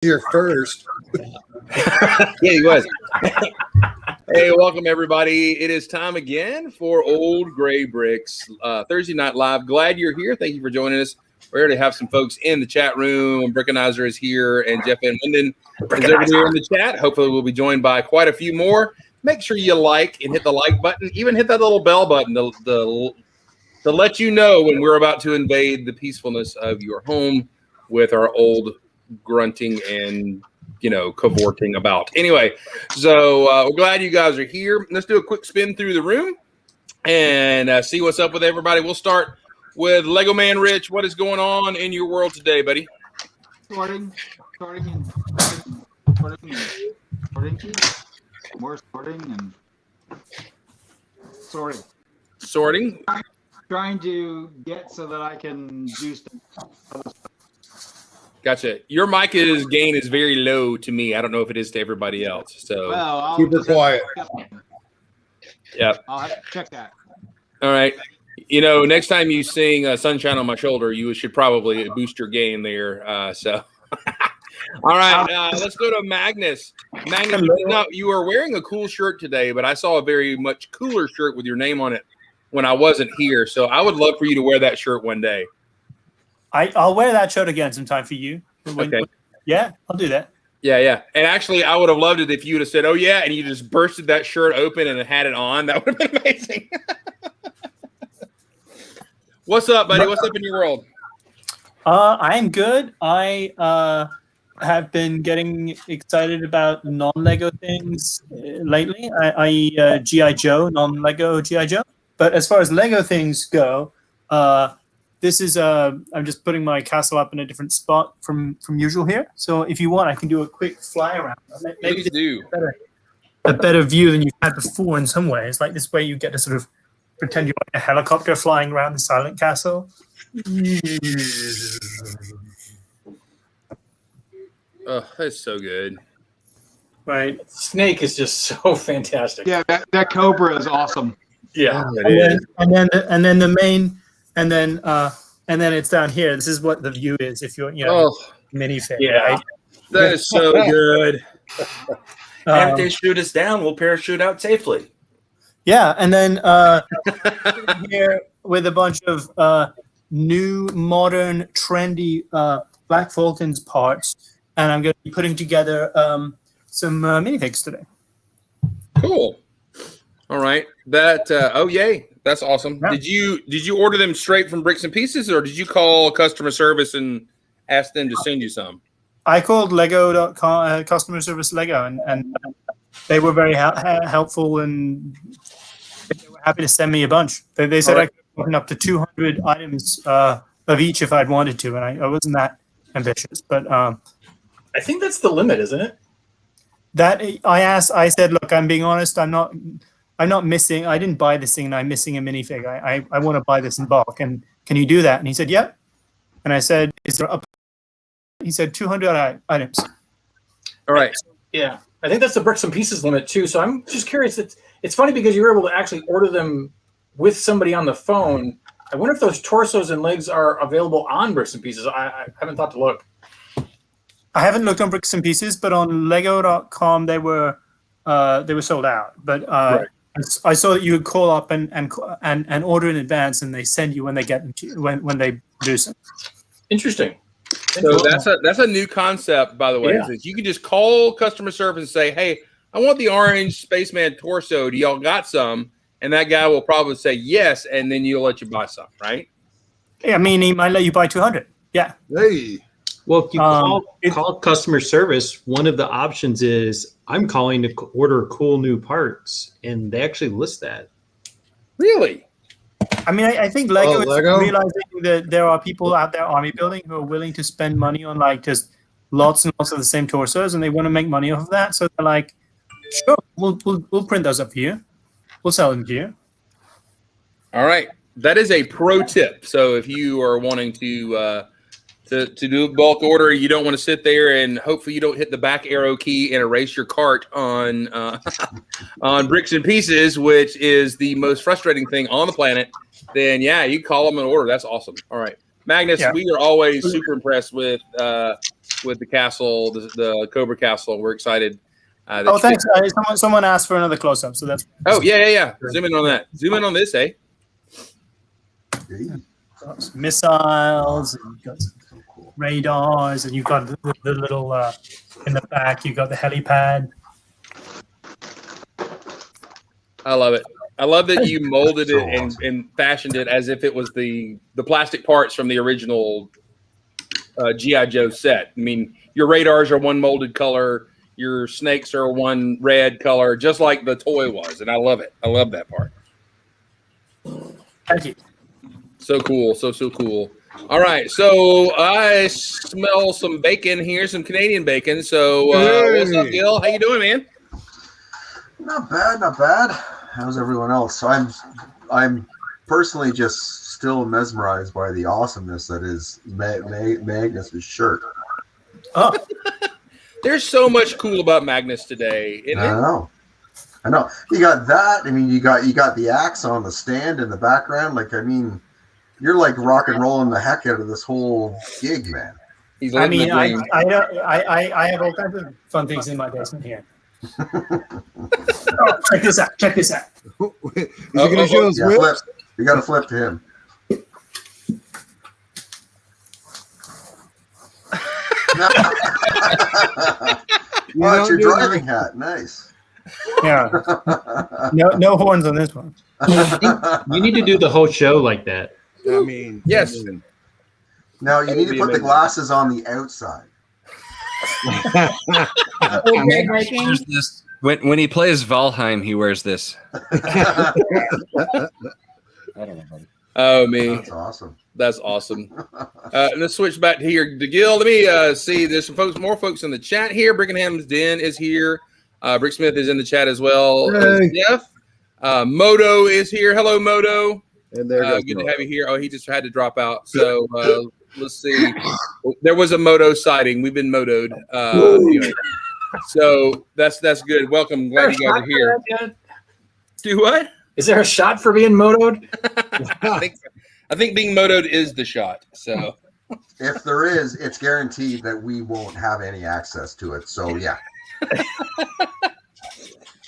Here first. Yeah, he was. Hey, welcome everybody. It is time again for Old Gray Bricks Thursday Night Live. Glad you're here. Thank you for joining us. We already have some folks in the chat room. Brickenizer is here, and Jeff Van Linden is over here in the chat. Hopefully, we'll be joined by quite a few more. Make sure you like and hit the like button. Even hit that little bell button to let you know when we're about to invade the peacefulness of your home with our old grunting and cavorting about. Anyway, so we're glad you guys are here. Let's do a quick spin through the room and see what's up with everybody. We'll start with Lego Man Rich. What is going on in your world today, buddy? Sorting, more sorting and sorting. Sorting. Trying to get so that I can do stuff. Gotcha. Your mic gain is very low to me. I don't know if it is to everybody else. So I'll super quiet. Yeah. I'll have to check that. All right. Next time you sing "Sunshine on My Shoulder," you should probably boost your gain there. All right. Let's go to Magnus. Magnus, you are wearing a cool shirt today, but I saw a very much cooler shirt with your name on it when I wasn't here. So I would love for you to wear that shirt one day. I'll wear that shirt again sometime for you. Okay. Yeah, I'll do that. Yeah. And actually, I would have loved it if you would have said, "Oh yeah," and you just bursted that shirt open and had it on. That would have been amazing. What's up, buddy? What's up in your world? I'm good. I have been getting excited about non-Lego things lately. I G.I. Joe, non-Lego G.I. Joe. But as far as Lego things go, this is I'm just putting my castle up in a different spot from usual here. So if you want, I can do a quick fly around. Maybe do a better view than you've had before in some ways. Like this way, you get to sort of pretend you're like a helicopter flying around the silent castle. Oh, that's so good. Right. Snake is just so fantastic. Yeah, that Cobra is awesome. Yeah. And then the main. And then it's down here. This is what the view is if you're minifig. Yeah, right? That is so good. And if they shoot us down, we'll parachute out safely. Yeah, and then here with a bunch of new, modern, trendy Black Falcons parts, and I'm going to be putting together some minifigs today. Cool. All right. That yay. That's awesome. Yeah. Did you order them straight from Bricks and Pieces, or did you call customer service and ask them to send you some? I called Lego.com customer service Lego, and they were very helpful, and they were happy to send me a bunch. They said I could open up to 200 items of each if I'd wanted to, and I wasn't that ambitious. But I think that's the limit, isn't it? That I said, look, I'm being honest. I'm not missing. I didn't buy this thing, and I'm missing a minifig. I want to buy this in bulk. And can you do that? And he said, yep. And I said, is there up? He said 200 items. All right. Yeah, I think that's the Bricks and Pieces limit too. So I'm just curious. It's funny because you were able to actually order them with somebody on the phone. I wonder if those torsos and legs are available on Bricks and Pieces. I haven't thought to look. I haven't looked on Bricks and Pieces, but on Lego.com they were sold out. But right. I saw that you would call up and order in advance, and they send you when they get them when they produce them. Interesting. So that's a new concept, by the way. Yeah. You can just call customer service and say, "Hey, I want the orange Spaceman torso. Do y'all got some?" And that guy will probably say yes, and then you'll let you buy some, right? Yeah, I mean, he might let you buy 200. Yeah. Hey. Well, if you call customer service, one of the options is I'm calling to order cool new parts, and they actually list that. Really? I mean, I think Lego is Lego? realizing that there are people out there army building who are willing to spend money on like just lots and lots of the same torsos, and they want to make money off of that. So they're like, sure, we'll print those up for you. We'll sell them to you. All right. That is a pro tip. So if you are wanting to do a bulk order, you don't want to sit there and hopefully you don't hit the back arrow key and erase your cart on on Bricks and Pieces, which is the most frustrating thing on the planet. Then yeah, you call them and order. That's awesome. All right. Magnus, Yeah. we are always super impressed with the castle, the Cobra Castle. We're excited. Thanks. Someone asked for another close-up, so that's. Oh, yeah. Zoom in on that. Zoom in on this, eh? Missiles, and you've got radars, and you've got the little in the back. You've got the helipad. I love it. I love that you molded it and fashioned it as if it was the plastic parts from the original G.I. Joe set. I mean, your radars are one molded color. Your snakes are one red color, just like the toy was. And I love it. I love that part. Thank you. So cool. So cool. All right. So I smell some bacon here, some Canadian bacon. So what's up, Gil? How you doing, man? Not bad. How's everyone else? So I'm personally just still mesmerized by the awesomeness that is Magnus's shirt. Oh, There's so much cool about Magnus today. Isn't I know. You got that. I mean, you got the axe on the stand in the background. Like, I mean, you're like rock and rolling the heck out of this whole gig, man. I mean, I have all kinds of fun things in my basement here. Check this out. Is he going to show us whips? You got to flip to him. It's your driving hat. Nice. Yeah. No horns on this one. You need to do the whole show like that. I mean, Yes. Now you need to put the glasses on the outside. Wears this. When he plays Valheim, he wears this. I don't know, buddy. Oh, me. That's awesome. That's awesome. Let's switch back to here to Gil. Let me see. There's some more folks in the chat here. Brickingham's Den is here. Brick Smith is in the chat as well. Hey. Jeff. Moto is here. Hello, Moto. And there goes good Mo. to have you here. Oh, he just had to drop out. So let's see. There was a Moto sighting. We've been motoed. Anyway. So that's good. Welcome. Glad you guys are here. Do what? Is there a shot for being motoed? I think being motoed is the shot. So If there is, it's guaranteed that we won't have any access to it. So yeah.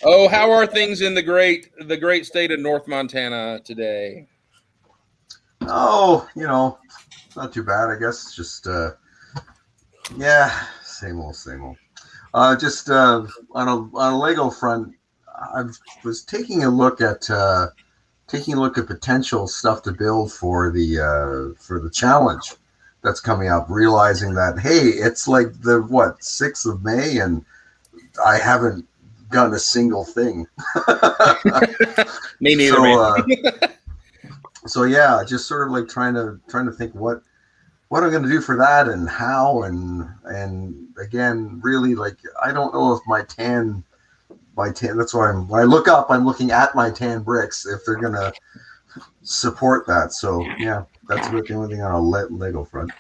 Oh, how are things in the great state of North Montana today? Oh, not too bad, I guess. Just same old. Just on a Lego front, I was taking a look at potential stuff to build for the challenge that's coming up, realizing that hey, it's like the 6th of May and I haven't done a single thing. Me neither, man. So yeah, just sort of like trying to think what I'm going to do for that and how and again, really, like, I don't know if my tan. That's why when I look up, I'm looking at my tan bricks if they're going to support that. So yeah, that's about the only thing on a Lego front.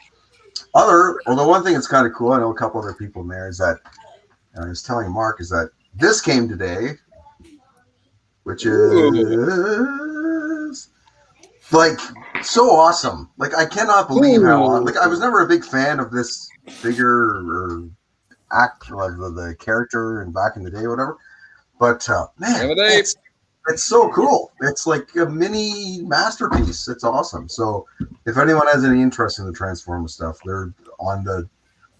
Although one thing that's kind of cool, I know a couple other people in there, is that I was telling Mark is that this came today, which is like so awesome. Like, I cannot believe how, like, I was never a big fan of this figure or act of the character and back in the day, whatever. But man, it's so cool. It's like a mini masterpiece. It's awesome. So if anyone has any interest in the Transformer stuff, they're on the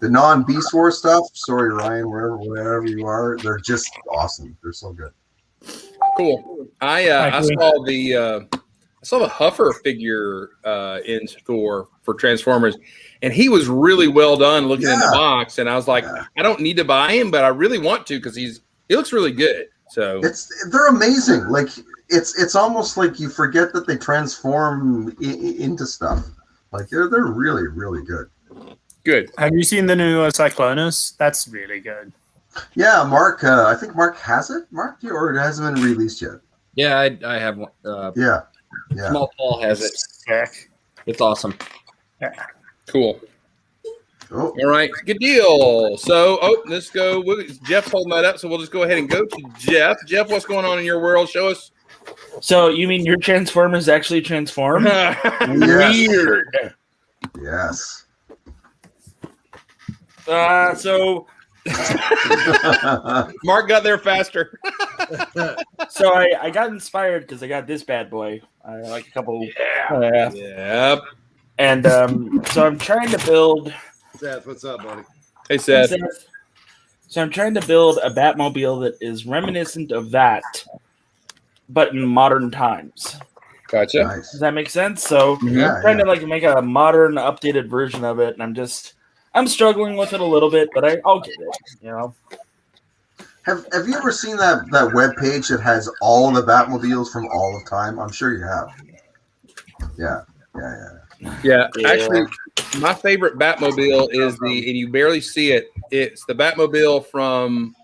non-Beast Wars stuff. Sorry, Ryan, wherever you are, they're just awesome. They're so good. Cool. I saw the Huffer figure in store for Transformers, and he was really well done looking in the box. And I was like, I don't need to buy him, but I really want to because he looks really good. So they're amazing. Like, it's almost like you forget that they transform into stuff. Like, they're really, really good. Good. Have you seen the new Cyclonus? That's really good. Yeah, Mark. I think Mark has it. Mark, or it hasn't been released yet. Yeah, I have one. Yeah. Small Paul has it. Sick. It's awesome. Yeah. Cool. Oh. All right. Good deal. So, let's go. Jeff's holding that up, so we'll just go ahead and go to Jeff. Jeff, what's going on in your world? Show us. So you mean your Transformers actually transform? Weird. Yes. So Mark got there faster. So I got inspired because I got this bad boy. I like a couple. Yep. And so I'm trying to build. Seth, what's up, buddy? Hey, Seth. So I'm trying to build a Batmobile that is reminiscent of that, but in modern times. Gotcha. Nice. Does that make sense? So Yeah, I'm trying to like make a modern, updated version of it, and I'm struggling with it a little bit, but I'll get it. You know. Have you ever seen that web page that has all the Batmobiles from all of time? I'm sure you have. Yeah. Actually, my favorite Batmobile is and you barely see it. It's the Batmobile from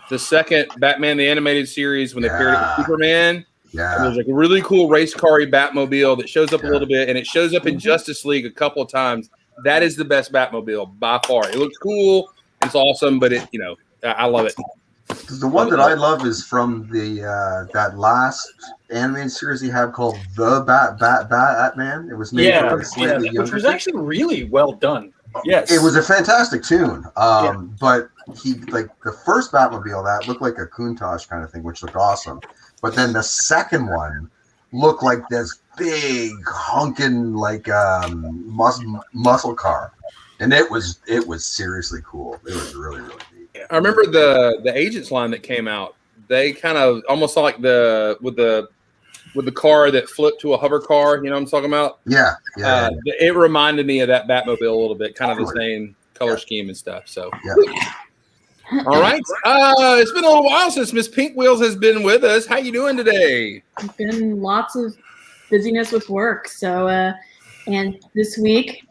the second Batman the Animated Series when they paired it with Superman. Yeah. And there's like a really cool race car-y Batmobile that shows up a little bit, and it shows up in Justice League a couple of times. That is the best Batmobile by far. It looks cool. It's awesome, but I love it. The one that I love is from the that last animated series he had called The Batman. It was made for a slightly younger, which was actually really well done. Yes, it was a fantastic tune. But he the first Batmobile that looked like a Countach kind of thing, which looked awesome. But then the second one looked like this big honking muscle car, and it was seriously cool. It was really neat. I remember the Agents line that came out. They kind of almost like with the car that flipped to a hover car. You know what I'm talking about? Yeah. It reminded me of that Batmobile a little bit, kind of the same color scheme and stuff. So, all right. It's been a little while since Miss Pink Wheels has been with us. How you doing today? It's been lots of busyness with work. So, and this week,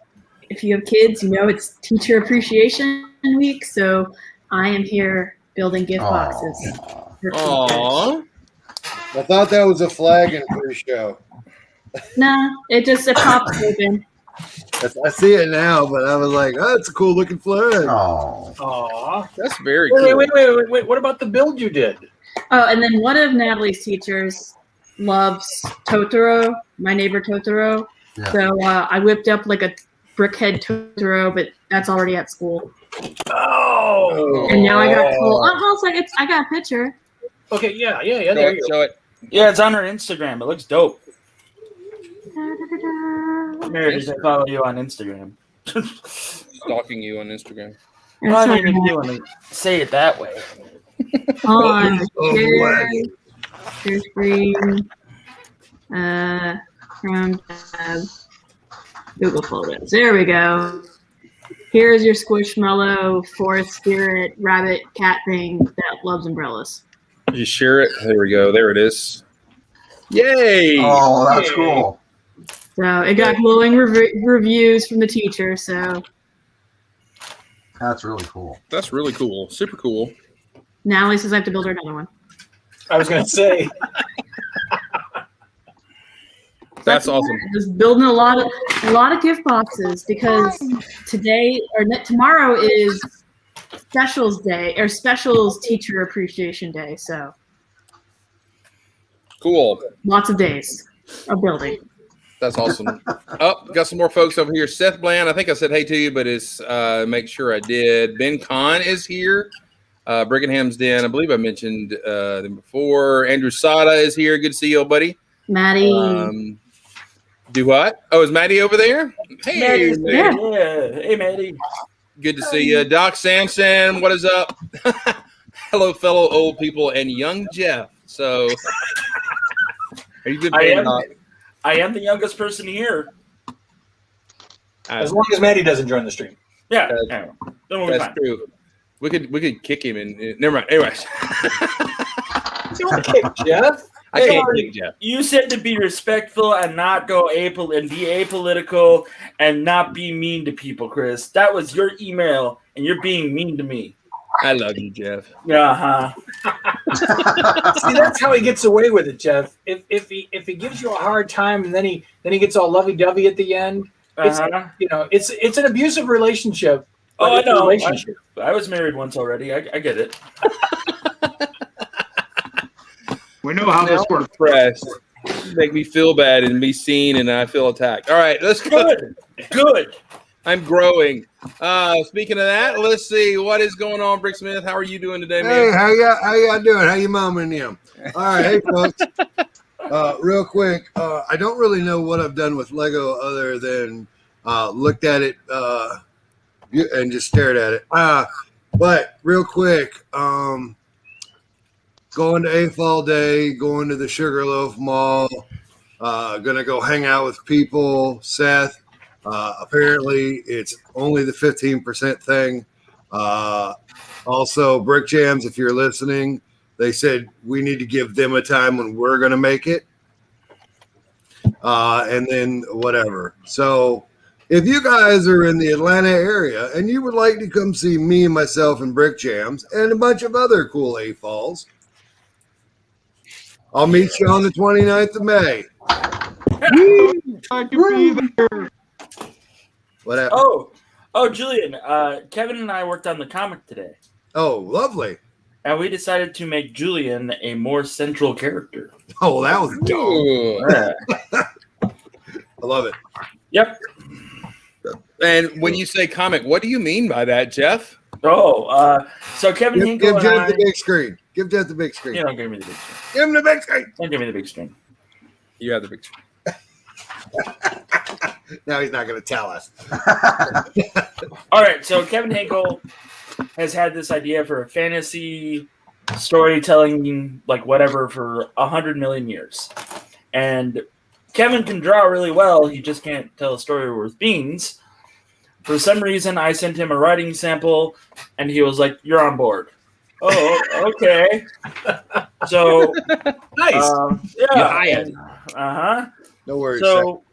if you have kids, it's Teacher Appreciation Week. So I am here building gift boxes. Aww. I thought that was a flag in pre-show. Nah, it pops open. I see it now, but I was like, oh, it's a cool looking flag. Aw. That's very cool. Wait. What about the build you did? Oh, and then one of Natalie's teachers loves Totoro, My Neighbor Totoro. Yeah. So I whipped up like a brickhead Totoro, but that's already at school. Oh. And now I got full. I got a picture. Okay, yeah. There you go. Show it. Yeah, it's on her Instagram. It looks dope. Meredith, I follow you on Instagram. Stalking you on Instagram. Well, I mean, if you want to say it that way. On share screen from tab Google Photos. There we go. Here's your Squishmallow forest spirit rabbit cat thing that loves umbrellas. You share it. There we go. There it is. Yay! Oh, that's cool. So it got glowing reviews from the teacher. So that's really cool. That's really cool. Super cool. Natalie says I have to build her another one. I was going to say. That's awesome. Just building a lot of gift boxes because tomorrow is Specials Day or Specials Teacher Appreciation Day. So cool. Lots of days of building. That's awesome. Got some more folks over here. Seth Bland, I think I said hey to you, but it's make sure I did. Ben Kahn is here. Brighingham's Den, I believe I mentioned them before. Andrew Sada is here. Good to see you, buddy. Maddie. Do what? Oh, is Maddie over there? Hey, yeah. Hey, Maddie. Good to see you. Doc Sampson, what is up? Hello, fellow old people and young Jeff. So, are you good? I am the youngest person here. As long as Maddie doesn't join the stream. Yeah, that's true. We could kick him and never mind. Anyways, don't kick Jeff. I can't kick Jeff. You said to be respectful and not go and be apolitical and not be mean to people, Chris. That was your email, and you're being mean to me. I love you, Jeff. Yeah, See, that's how he gets away with it, Jeff. If he gives you a hard time and then he gets all lovey-dovey at the end, it's it's an abusive relationship. Oh, I know. I was married once already. I get it. We know how this works. Press make me feel bad and be seen, and I feel attacked. All right, let's go. Good. Good. I'm growing. Speaking of that, let's see what is going on, Brick Smith. How are you doing today, Hey, man? how y'all doing? How you mom and them? All right, hey folks. Real quick, I don't really know what I've done with Lego other than looked at it and just stared at it. But real quick, going to AFOL Day, going to the Sugarloaf Mall, gonna go hang out with people. Seth, apparently it's only the 15% thing. Also, Brick Jams, if you're listening, they said we need to give them a time when we're going to make it. And then whatever. So if you guys are in the Atlanta area and you would like to come see me and myself and Brick Jams and a bunch of other cool AFOLs, I'll meet you on the 29th of May. I can be there. What happened? Oh, Julian, Kevin and I worked on the comic today. Oh, lovely. And we decided to make Julian a more central character. Oh, that was dope. I love it. Yep. And when you say comic, what do you mean by that, Jeff? So Kevin Give Hinkle and Jeff I... the big screen. Give Jeff the big screen. You don't give me the big screen. Give him the big screen. Don't give me the big screen. You have the big screen. Now he's not going to tell us. All right, so Kevin Hinkle has had this idea for a fantasy storytelling, like whatever, for 100 million years. And Kevin can draw really well. He just can't tell a story worth beans. For some reason, I sent him a writing sample, and he was like, "You're on board." Oh, okay. So Nice. Yeah. No worries. So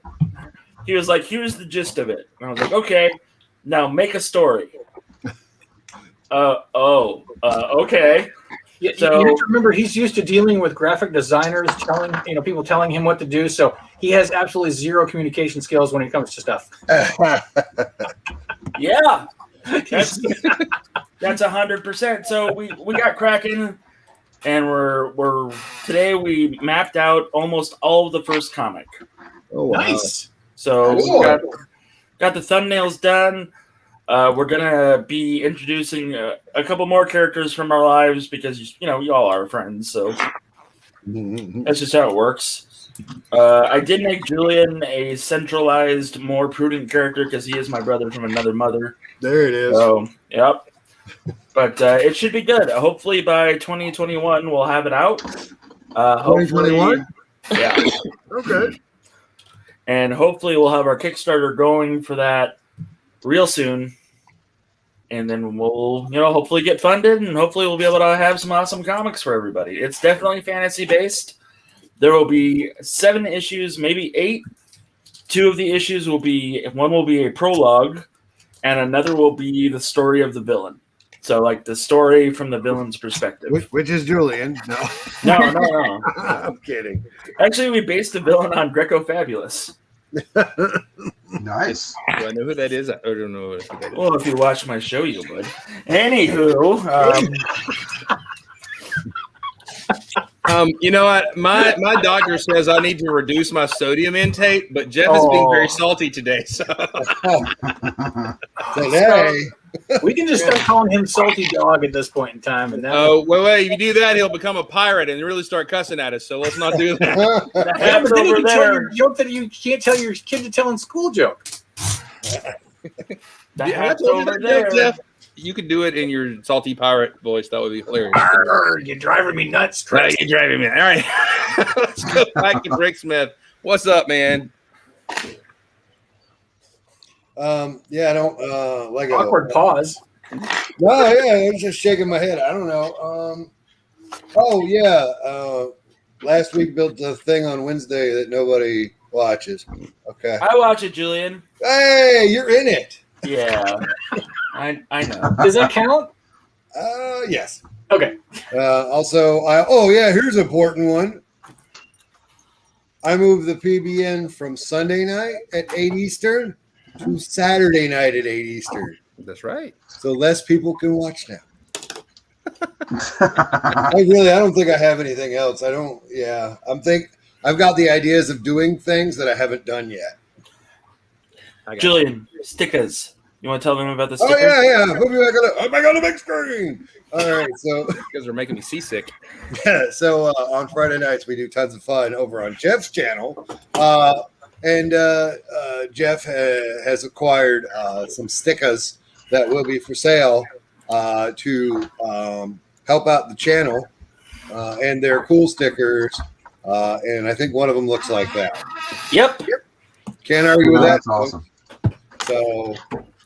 he was like, "Here's the gist of it." And I was like, "Okay, now make a story." Okay. You So- have to remember, he's used to dealing with graphic designers, people telling him what to do. So he has absolutely zero communication skills when it comes to stuff. Yeah, that's 100%. So we got cracking, and we're today we mapped out almost all of the first comic. Oh, wow. Nice. So Cool. we got the thumbnails done. We're gonna be introducing a couple more characters from our lives because you all are friends, so that's just how it works. I did make Julian a centralized, more prudent character because he is my brother from another mother. There it is. So, yep. But it should be good. Hopefully by 2021 we'll have it out. 2021? Yeah. Okay. And hopefully we'll have our Kickstarter going for that real soon. And then we'll, hopefully get funded, and hopefully we'll be able to have some awesome comics for everybody. It's definitely fantasy based. There will be 7 issues, maybe 8. 2 of the issues one will be a prologue, and another will be the story of the villain. So, like the story from the villain's perspective. Which is Julian. No. No. I'm kidding. Actually, we based the villain on Greco Fabulous. Nice. Do I know who that is? I don't know who that is. Well, if you watch my show, you would. Anywho, You know what? My doctor says I need to reduce my sodium intake, but Jeff is being very salty today. So Today. We can just start calling him Salty Dog at this point in time. And wait, if you do that, he'll become a pirate and really start cussing at us. So let's not do that. the Yeah, hat's but then you over can tell there. your joke that you can't tell your kid to tell in school joke. The Yeah, hat's I told you over that joke, there. Jeff. You could do it in your salty pirate voice. That would be hilarious. Arr, you're driving me nuts, Chris. You're driving me. All right. Let's go back to Brick Smith. What's up, man? Yeah, I don't like Awkward pause. No, yeah, I'm just shaking my head. I don't know. Last week built a thing on Wednesday that nobody watches. Okay. I watch it, Julian. Hey, you're in it. Yeah, I know. Does that count? Yes. Okay. Here's an important one. I moved the PBN from Sunday night at 8 Eastern to Saturday night at 8 Eastern. That's right. So less people can watch now. I don't think I have anything else. I've got the ideas of doing things that I haven't done yet. Julian, stickers. You want to tell them about the Oh stickers? yeah. Put me back on the big screen. All right, so You guys are making me seasick. yeah, so on Friday nights we do tons of fun over on Jeff's channel, and Jeff has acquired some stickers that will be for sale to help out the channel, and they're cool stickers, and I think one of them looks like that. Yep. Can't argue with that. That's awesome. So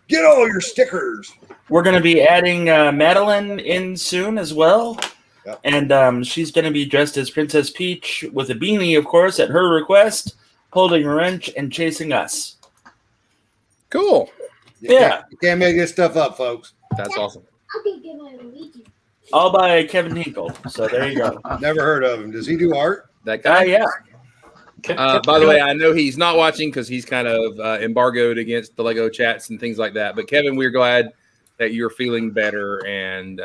get all your stickers. We're going to be adding Madeline in soon as well. Yep. And she's going to be dressed as Princess Peach with a beanie, of course, at her request, holding a wrench and chasing us. Cool. You can't make this stuff up, folks. That's awesome. All by Kevin Hinkle. So there you go. Never heard of him. Does he do art? That guy? Yeah. By the way, I know he's not watching because he's kind of embargoed against the Lego chats and things like that. But Kevin, we're glad that you're feeling better and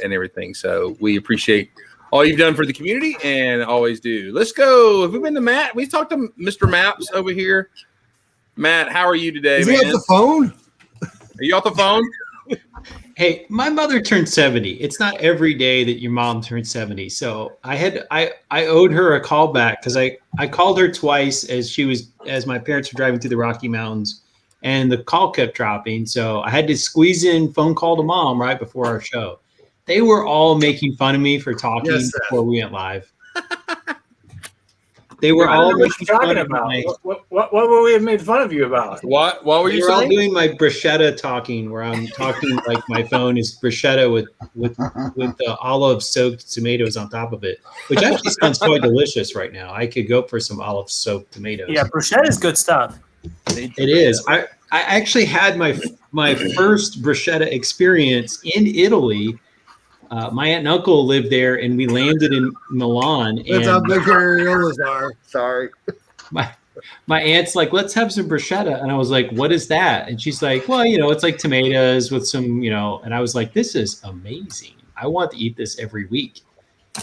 everything. So we appreciate all you've done for the community and always do. Let's go. Have we been to Matt? We talked to Mr. Maps over here. Matt, how are you today, Is man? he off the phone? Are you off the phone? Hey, my mother turned 70. It's not every day that your mom turns 70. So I owed her a call back because I called her twice as my parents were driving through the Rocky Mountains and the call kept dropping. So I had to squeeze in phone call to mom right before our show. They were all making fun of me for talking before we went live. They were all what you talking about. What would we have made fun of you about? What were you You're all saying? doing my bruschetta talking, where I'm talking like my phone is bruschetta with the olive soaked tomatoes on top of it, which actually sounds quite delicious right now. I could go for some olive soaked tomatoes. Yeah, bruschetta is good stuff. It is. I actually had my first bruschetta experience in Italy. My aunt and uncle lived there, and we landed in Milan. That's how And big your areolas are. Sorry. my aunt's like, let's have some bruschetta. And I was like, what is that? And she's like, well, it's like tomatoes with some, and I was like, this is amazing. I want to eat this every week,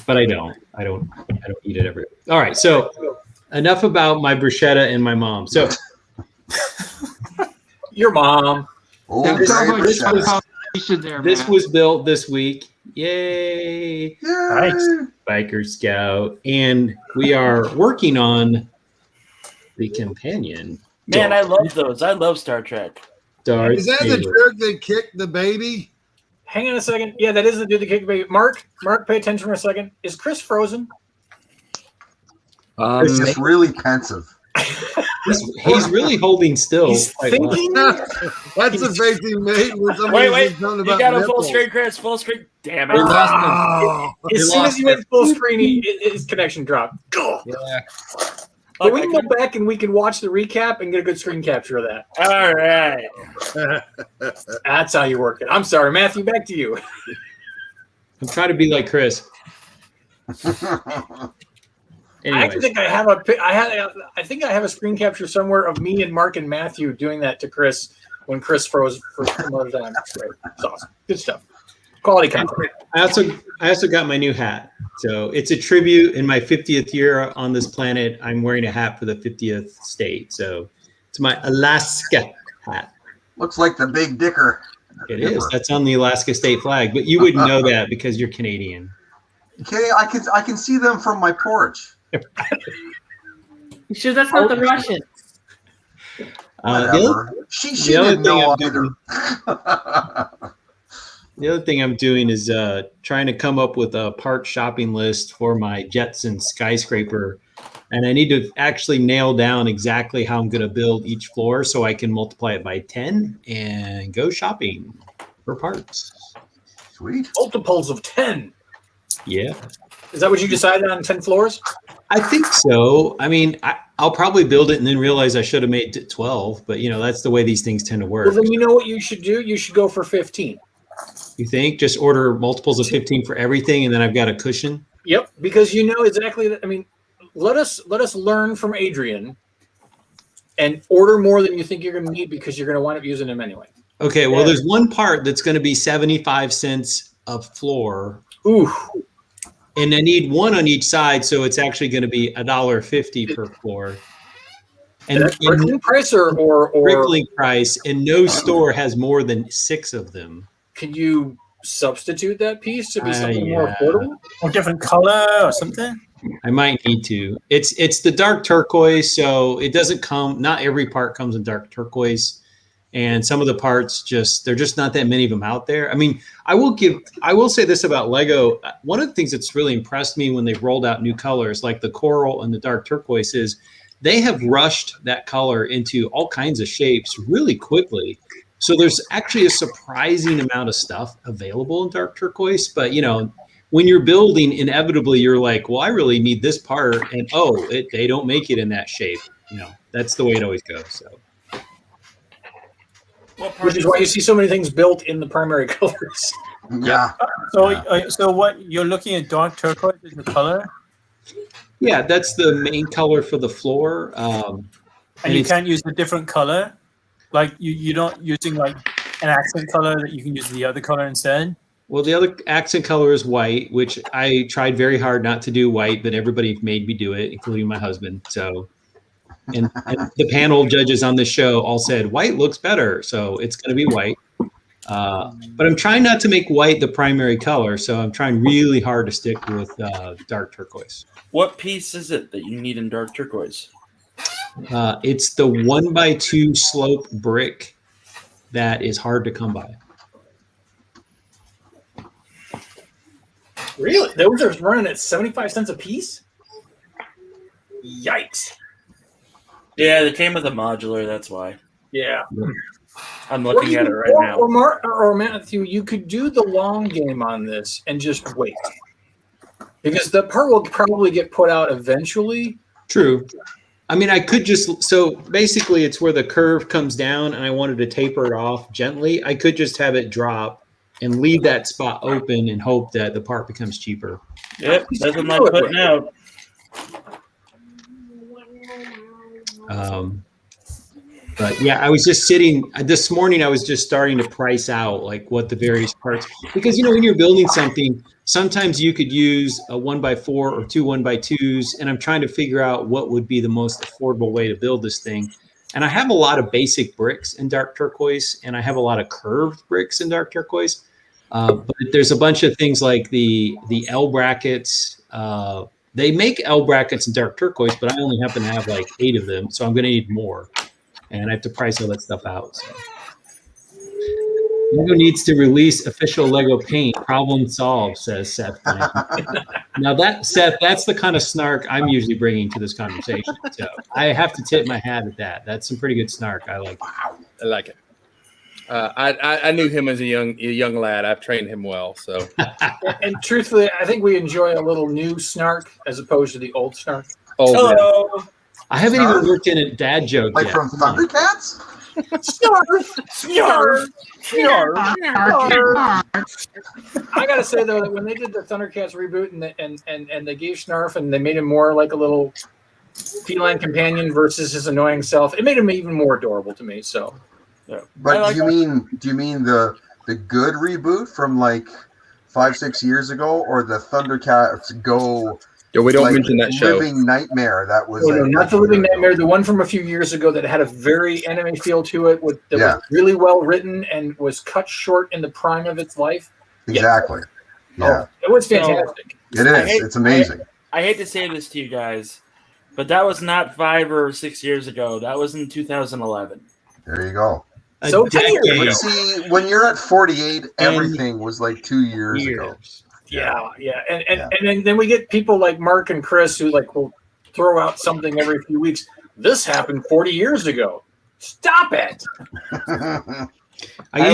but I don't eat it every week. All right. So enough about my bruschetta and my mom. So Your mom. This was built this week. Yay. Nice. Biker Scout. And we are working on the companion. Man, I love those. I love Star Trek. Is that the jerk that kicked the baby? Hang on a second. Yeah, that is the dude that kicked the baby. Mark, pay attention for a second. Is Chris frozen? It's just really pensive. He's really holding still. He's thinking. That's the face he made when somebody Wait. said something You about got a full nipples. screen, Chris. Full screen. Damn it. As soon as he went full screen, his connection dropped. Yeah. But we can go back and we can watch the recap and get a good screen capture of that. All right. That's how you work it. I'm sorry, Matthew. Back to you. I'm trying to be like Chris. I actually think I have I think I have a screen capture somewhere of me and Mark and Matthew doing that to Chris when Chris froze for some other time. Great. It's awesome. Good stuff. Quality content. I also got my new hat. So it's a tribute in my 50th year on this planet. I'm wearing a hat for the 50th state. So it's my Alaska hat. Looks like the Big Dicker. It is. That's on the Alaska state flag, but you wouldn't know that because you're Canadian. Okay, I can see them from my porch. You sure that's not the Russians? She didn't know either. The other thing I'm doing is trying to come up with a part shopping list for my Jetson skyscraper. And I need to actually nail down exactly how I'm going to build each floor so I can multiply it by 10 and go shopping for parts. Sweet. Multiples of 10. Yeah. Is that what you decided on 10 floors? I think so. I mean, I'll probably build it and then realize I should have made it 12. But, that's the way these things tend to work. Well, then you know what you should do? You should go for 15. You think? Just order multiples of 15 for everything, and then I've got a cushion? Yep, because you know exactly that. I mean, let us learn from Adrian and order more than you think you're going to need because you're going to wind up using them anyway. Okay, well, there's one part that's going to be 75 cents a floor. Ooh. And I need one on each side, so it's actually going to be $1.50 per floor. And that's Bricklink price or Bricklink price, and no store has more than 6 of them. can you substitute that piece to be something more Yeah. affordable? Or different color or something? I might need to. It's the dark turquoise, so it doesn't come. Not every part comes in dark turquoise, and some of the parts they're just not that many of them out there. I mean, I will say this about Lego. One of the things that's really impressed me when they've rolled out new colors like the coral and the dark turquoise is they have rushed that color into all kinds of shapes really quickly. So there's actually a surprising amount of stuff available in dark turquoise, but when you're building, inevitably you're like, well, I really need this part, and they don't make it in that shape. That's the way it always goes. So, Which is why you see so many things built in the primary colors. Yeah. So what you're looking at dark turquoise is the color, yeah, that's the main color for the floor. and you can't use a different color. Like you're not using like an accent color that you can use the other color instead. Well, the other accent color is white, which I tried very hard not to do white, but everybody made me do it, including my husband. So, and the panel judges on the show all said white looks better, so it's going to be white. But I'm trying not to make white the primary color, so I'm trying really hard to stick with dark turquoise. What piece is it that you need in dark turquoise? It's the 1x2 slope brick that is hard to come by. Really? Those are running at 75 cents a piece? Yikes. Yeah, they came with a modular. That's why. Yeah. I'm looking at it right now. Or Matthew, you could do the long game on this and just wait. Because the part will probably get put out eventually. True. I mean, I could so basically it's where the curve comes down and I wanted to taper it off gently. I could just have it drop and leave that spot open and hope that the part becomes cheaper. Yep, that's what I'm putting out. But yeah, I was just sitting this morning. I was just starting to price out like what the various parts, because when you're building something, sometimes you could use a 1x4 or 2 1x2s, and I'm trying to figure out what would be the most affordable way to build this thing. And I have a lot of basic bricks in dark turquoise, and I have a lot of curved bricks in dark turquoise. But there's a bunch of things like the L brackets. They make L brackets in dark turquoise, but I only happen to have like 8 of them, so I'm going to need more. And I have to price all that stuff out. So. Lego needs to release official Lego paint. Problem solved, says Seth. Now Seth, that's the kind of snark I'm usually bringing to this conversation. So I have to tip my hat at that. That's some pretty good snark. I like it. I like it. I knew him as a young lad. I've trained him well. So, and truthfully, I think we enjoy a little new snark as opposed to the old snark. Hello. Yeah. I haven't even worked in a dad joke like yet. from Thundercats. Snarf. I gotta say though that when they did the Thundercats reboot and they gave Snarf and they made him more like a little feline companion versus his annoying self, it made him even more adorable to me. So, yeah. But do you mean the good reboot from like 5-6 years ago, or the Thundercats Go? Yeah, we don't mention that show. Living Nightmare. That was no, not the Living Nightmare. The one from a few years ago that had a very anime feel to it, was really well written and was cut short in the prime of its life. Exactly. Yeah, it was fantastic. It is. It's amazing. I hate to say this to you guys, but that was not 5 or 6 years ago. That was in 2011. There you go. So see, when you're at 48, everything was like 2 years ago. Yeah. And then we get people like Mark and Chris who will throw out something every few weeks. This happened 40 years ago. Stop it. I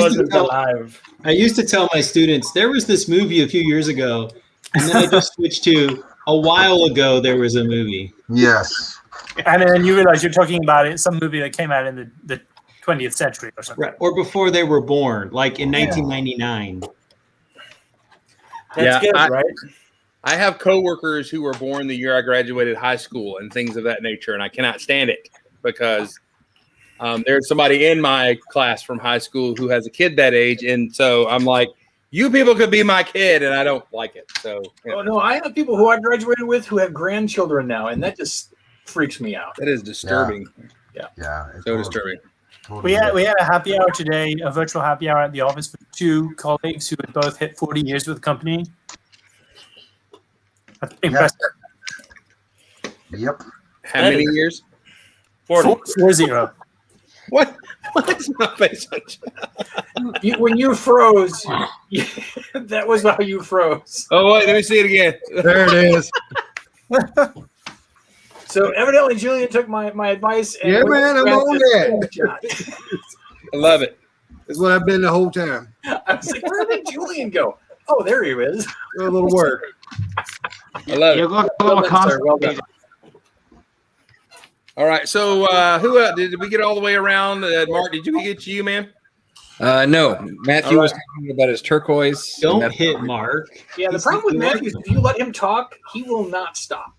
used to tell my students there was this movie a few years ago, and then I just switched to a while ago there was a movie. Yes. And then you realize you're talking about some movie that came out in the 20th century or something. Right. Or before they were born, like in 1999. That's good, right? I have coworkers who were born the year I graduated high school and things of that nature, and I cannot stand it because there's somebody in my class from high school who has a kid that age, and so I'm like, you people could be my kid, and I don't like it. So, Oh no, I have people who I graduated with who have grandchildren now, and that just freaks me out. That is disturbing. Yeah. So disturbing. We had a happy hour today, a virtual happy hour at the office with 2 colleagues who had both hit 40 years with the company. That's impressive. Yep. How many years? 40. What? What's my face? When you froze, that was how you froze. Oh, wait, let me see it again. There it is. So evidently, Julian took my advice. And Yeah, man, I'm on that. I love it. That's what I've been the whole time. I was like, where did Julian go? Oh, there he is. A little work. I love You it. look a little Well done, sir. Well done. constipated. All right. So who did we get all the way around? Mark, did we get you, man? No, Matthew All was right. talking about his turquoise. Don't hit Mark. Yeah, the problem with Matthew is if you let him talk, he will not stop.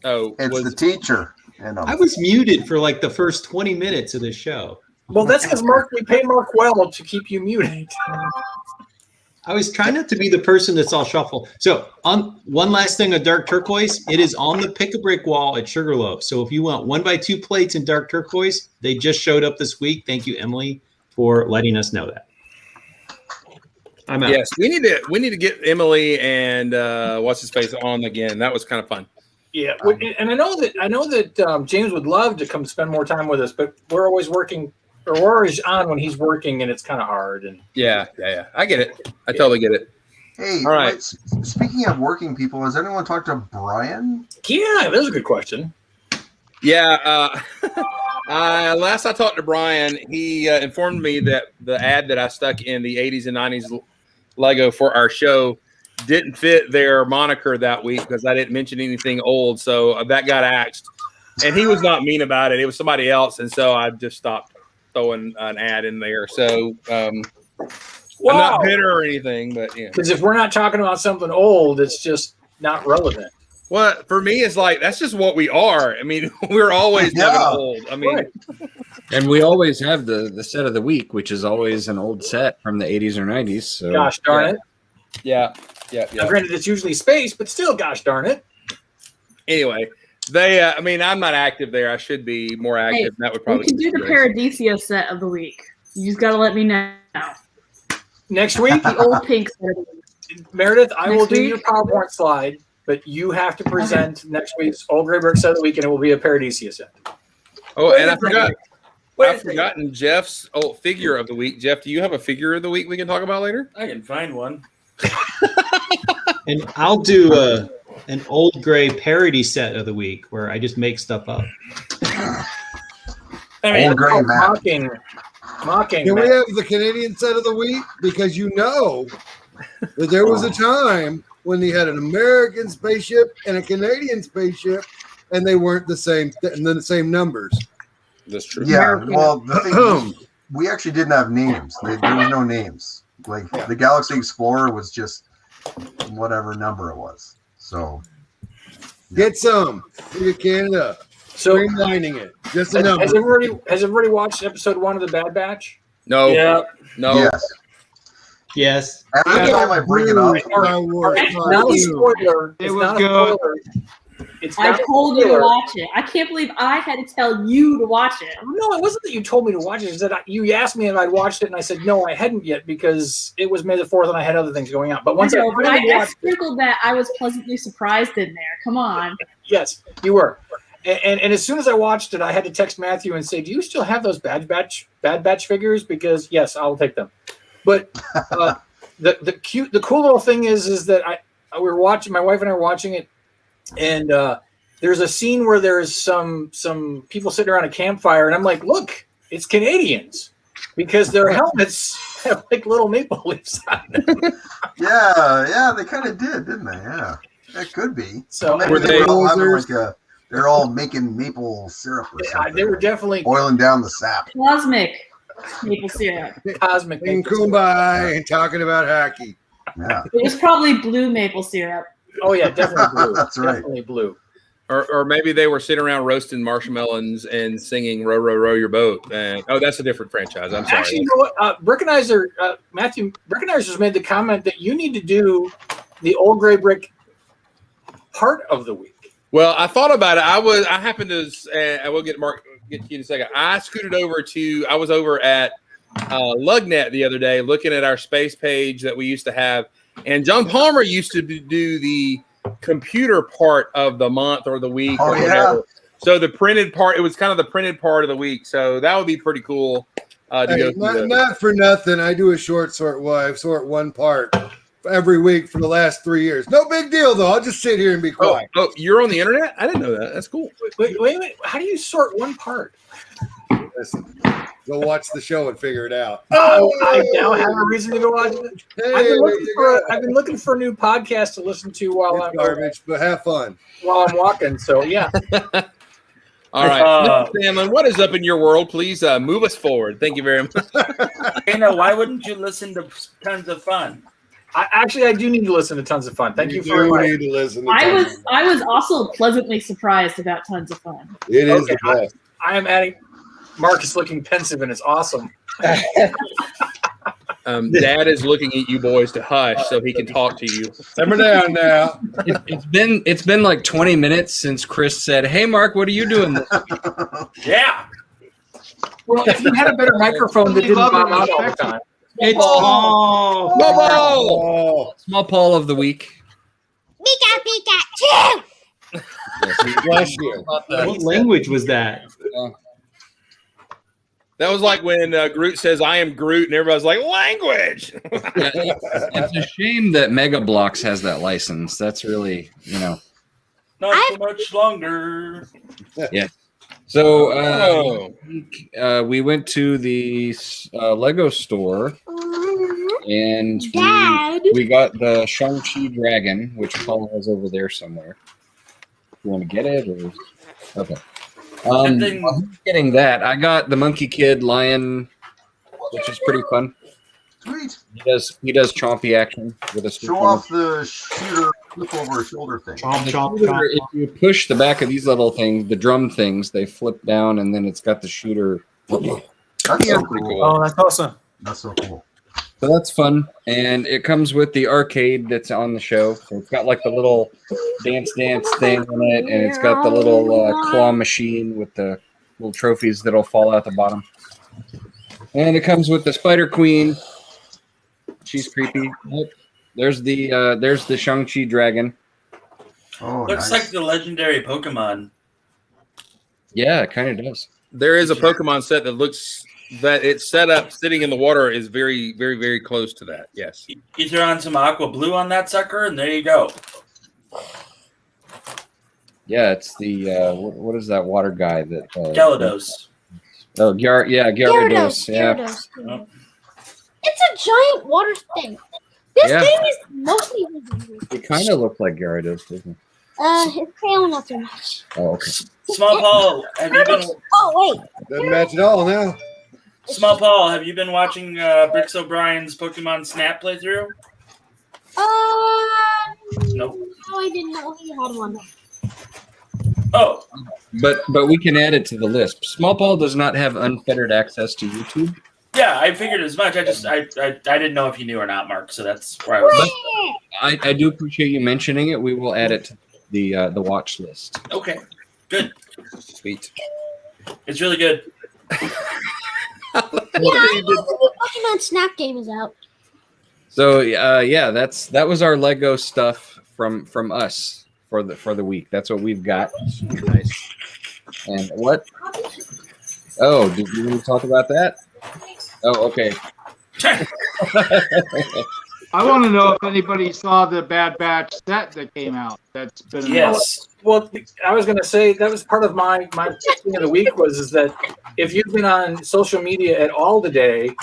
Oh, It's the teacher. I was muted for like the first 20 minutes of the show. Well, that's because we pay Mark well to keep you muted. I was trying not to be the person that's all shuffle. So on one last thing on dark turquoise, it is on the pick-a-brick wall at Sugarloaf. So if you want 1x2 plates in dark turquoise, they just showed up this week. Thank you, Emily, for letting us know that. I'm out. Yes, we need to get Emily and what's his face on again. That was kind of fun. Yeah, and I know that James would love to come spend more time with us, but we're always working, or we're always on when he's working, and it's kind of hard. And Yeah. I get it. I totally get it. Hey, All right. wait, speaking of working people, has anyone talked to Brian? yeah, that's a good question. Yeah. Last I talked to Brian, he informed me that the ad that I stuck in the 80s and 90s Lego for our show didn't fit their moniker that week because I didn't mention anything old. So that got axed. And he was not mean about it. It was somebody else. And so I just stopped throwing an ad in there. So I'm not bitter or anything, but yeah. Because if we're not talking about something old, it's just not relevant. Well, for me, it's like that's just what we are. I mean, we're always living old. I mean, And we always have the set of the week, which is always an old set from the 80s or 90s. So Gosh darn it. yeah. Now, granted, it's usually space, but still, gosh darn it. Anyway, they. I mean, I'm not active there. I should be more active. Hey, that would We probably can do the Paradisia set of the week. You just got to let me know. Next week, The old pink set of the week. Meredith, I will Next do week? your PowerPoint slide, but you have to present next week's Old Gray Brick set of the week, and it will be a Paradisia set. Oh, and I forgot. Wait a I've forgotten Jeff's figure of the week. Jeff, do you have a figure of the week we can talk about later? I can find one. And I'll do an old gray parody set of the week where I just make stuff up. I mean, Old Gray map. mocking. Can we Matt. have the Canadian set of the week? Because you know that there was a time when they had an American spaceship and a Canadian spaceship, and they weren't the same, and then the same numbers. That's true. Yeah. American. Well, the thing is, we actually didn't have names. There was no names. Like the Galaxy Explorer was just whatever number it was. So Get some. Look at Canada. So, Streamlining it. Just a has number. everybody watched episode 1 of The Bad Batch? No. Yeah. No. yes. Yes. Every time I bring it up, Star Wars Not Part a 2. spoiler. It It's was not a good. spoiler. It's I not a told you to spoiler. watch it. I can't believe I had to tell you to watch it. No, it wasn't that you told me to watch it. It's that you asked me if I'd watched it, and I said no, I hadn't yet because it was May the 4th and I had other things going on. But once I know, but finally I watched, sprinkled that I was pleasantly surprised in there. Come on. yes, you were. And as soon as I watched it, I had to text Matthew and say, "Do you still have those Bad Batch figures? Because yes, I'll take them." But the cool little thing is that we were watching. My wife and I were watching it, and there's a scene where there's some people sitting around a campfire, and I'm like, "Look, it's Canadians." Because their helmets have like little maple leaves on them. yeah, they kind of did, didn't they? Yeah, that could be. So Maybe Were they they- all having they're all making maple syrup or something. they were definitely boiling down the sap. Cosmic maple syrup. cosmic. And maple syrup. Kumbaya and talking about hockey. Yeah, It was probably blue maple syrup. Oh yeah, definitely blue. That's right. Definitely blue. Or maybe they were sitting around roasting marshmallows and singing "Row, row, row your boat." And that's a different franchise. I'm sorry. Actually, you know what? Matthew Brickenizer made the comment that you need to do the Old Gray Brick part of the week. Well, I thought about it. I happened to. I will get Mark get to you in a second. I scooted over I was over at LugNet the other day looking at our space page that we used to have. And John Palmer used to do the computer part of the month or the week. Oh, or yeah. whatever. So the printed part, it was kind of the printed part of the week. So that would be pretty cool to go through. Not for nothing. I do a sort one part every week for the last 3 years. No big deal, though. I'll just sit here and be quiet. Oh, you're on the internet? I didn't know that. That's cool. Wait. How do you sort one part? Listen, go watch the show and figure it out. Oh, I now have a reason to go watch it. Hey, I've been looking for a new podcast to listen to while I'm garbage, but have fun while I'm walking. So yeah. All right, Mr. Sandlin, what is up in your world? Please move us forward. Thank you very much. Dana, why wouldn't you listen to Tons of Fun? I do need to listen to Tons of Fun. Thank you for need to listen. To I was also pleasantly surprised about Tons of Fun. It is the best. I am adding. Mark is looking pensive and it's awesome. Dad is looking at you boys to hush so he can talk to you. Simmer down now. It's been like 20 minutes since Chris said, "Hey, Mark, what are you doing this week?" Yeah. Well, if you had a better microphone that didn't bomb out all the time. It's Paul. Small Paul of the week. Pika, Pikachu! Bless you. What language was that? That was like when Groot says, "I am Groot," and everybody's like, "Language." It's a shame that Mega Bloks has that license. That's really, Not so much longer. Yeah. So we went to the Lego store, and we got the Shang-Chi dragon, which Paul has over there somewhere. You want to get it? Or? Okay. While he's getting that, I got the Monkey Kid lion, which is pretty fun. Sweet. He does chompy action with a Show off the shooter flip over shoulder thing. If you push the back of these little things, the drum things, they flip down, and then it's got the shooter. That's so cool. Oh, that's awesome. That's so cool. So that's fun, and it comes with the arcade that's on the show. So it's got like the little dance thing on it, and it's got the little claw machine with the little trophies that'll fall out the bottom. And it comes with the Spider Queen. She's creepy. Oh, there's the Shang-Chi dragon. Oh, Looks like the legendary Pokemon. Yeah, it kind of does. There is a Pokemon set that it's set up sitting in the water is very, very, very close to that. Yes. You throw on some aqua blue on that sucker, and there you go. Yeah, it's the what is that water guy that Gyarados. Oh, Gyarados. Yeah. Gyarados. It's a giant water thing. This thing is mostly invisible. It kind of looks like Gyarados, doesn't it? His tail not so much. Oh, okay. Small Paul, have you been? Oh wait. Doesn't match at all now. Small Paul, have you been watching Brix O'Brien's Pokemon Snap playthrough? Nope. No, I didn't know he had one. Oh. But we can add it to the list. Small Paul does not have unfettered access to YouTube. Yeah, I figured as much. I didn't know if you knew or not, Mark. So that's where I was. I do appreciate you mentioning it. We will add it to the watch list. Okay, good. Sweet. It's really good. Yeah, I know the Pokemon Snap game is out. So yeah, that was our Lego stuff from us for the week. That's what we've got. Nice. And what? Oh, did you want to talk about that? Oh, okay. I want to know if anybody saw the Bad Batch set that came out. That's been Yes. Well, I was going to say that was part of my thing of the week is that if you've been on social media at all today,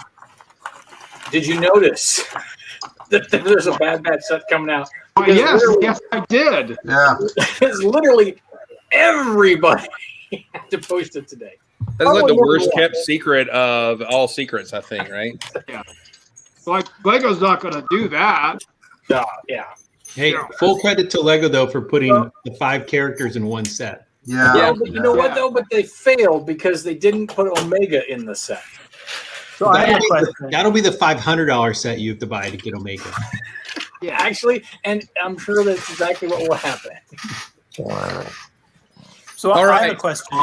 did you notice that there's a Bad Batch set coming out? Yes, I did. Yeah. It's literally everybody had to post it today. That's like the worst kept secret of all secrets, I think, right? Yeah. Like Lego's not going to do that. Yeah. Hey, full credit to Lego though for putting the 5 characters in one set. Yeah. But you know what though? But they failed because they didn't put Omega in the set. So that'll be the $500 set you have to buy to get Omega. Yeah, actually, and I'm sure that's exactly what will happen. So All I right. have a question.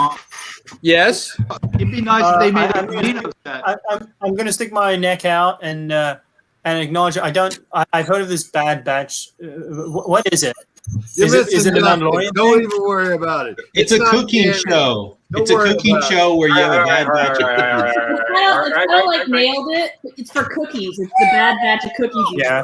Yes. It'd be nice if they made a Camino set. I'm going to stick my neck out and acknowledge I've heard of this Bad Batch. What is it? You're Is it missing an nothing. Mandalorian Don't thing? even worry about it. It's a not cooking canon. show. Don't It's a worry cooking about it. show where you have a bad batch of cookies. It's kind of like nailed it. It's for cookies. It's the Bad Batch of cookies. Yeah.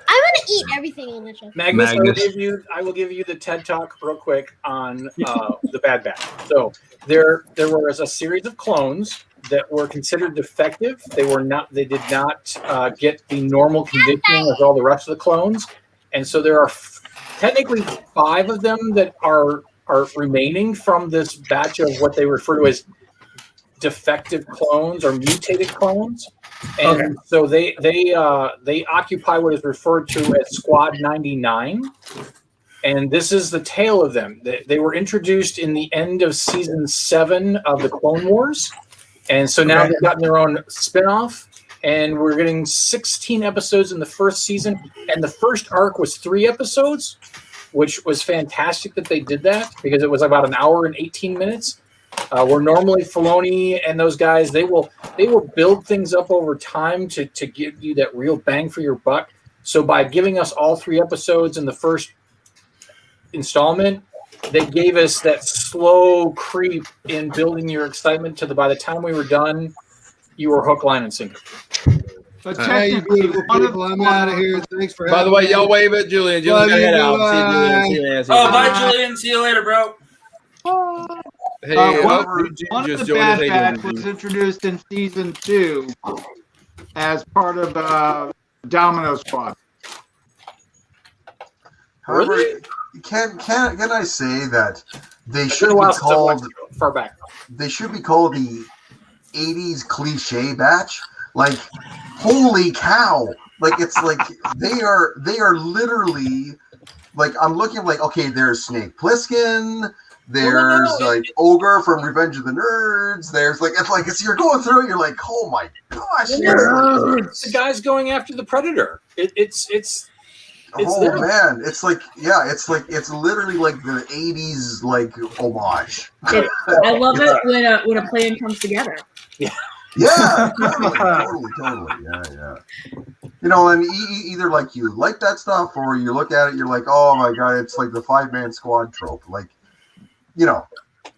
I want to eat everything on the show. Magnus, Magnus. I will give you the TED Talk real quick on the Bad Batch. So there was a series of clones that were considered defective. They did not get the normal conditioning as all the rest of the clones, and so there are technically 5 of them that are remaining from this batch of what they refer to as defective clones or mutated clones. And so they occupy what is referred to as Squad 99. And this is the tale of them. They were introduced in the end of season 7 of the Clone Wars. And so now they've gotten their own spinoff. And we're getting 16 episodes in the first season. And the first arc was 3 episodes, which was fantastic that they did that because it was about an hour and 18 minutes. Where normally Filoni and those guys, they will build things up over time to give you that real bang for your buck. So by giving us all 3 episodes in the first installment, they gave us that slow creep in building your excitement to by the time we were done, you were hook, line, and sinker. But Hey, you technically, beautiful one of people, I'm out of here. Thanks for By the having way, me. y'all wave at Julian. Julian, Love gotta you, head out. bye. See you, Julian. Oh, bye, Julian. See you later, bro. Hey, one you of just the joined us. Bad Hey, Batch Julian. was introduced in season 2 as part of Domino Squad. However, can I say that they It's should been a be while since I've watched called it, far back. they should be called the 80s cliche batch? Like, holy cow. Like, it's like they are literally like, I'm looking like, okay, there's Snake Plissken, there's like Ogre from Revenge of the Nerds, there's like, it's you're going through it, you're like, oh my gosh, It's the guys going after the Predator. It's oh them. man, it's like, yeah, it's literally like the 80s like homage. I love it when a plan comes together. Yeah, totally, yeah. You know, and either like you like that stuff, or you look at it, you're like, oh my god, it's like the 5-man squad trope. Like, you know,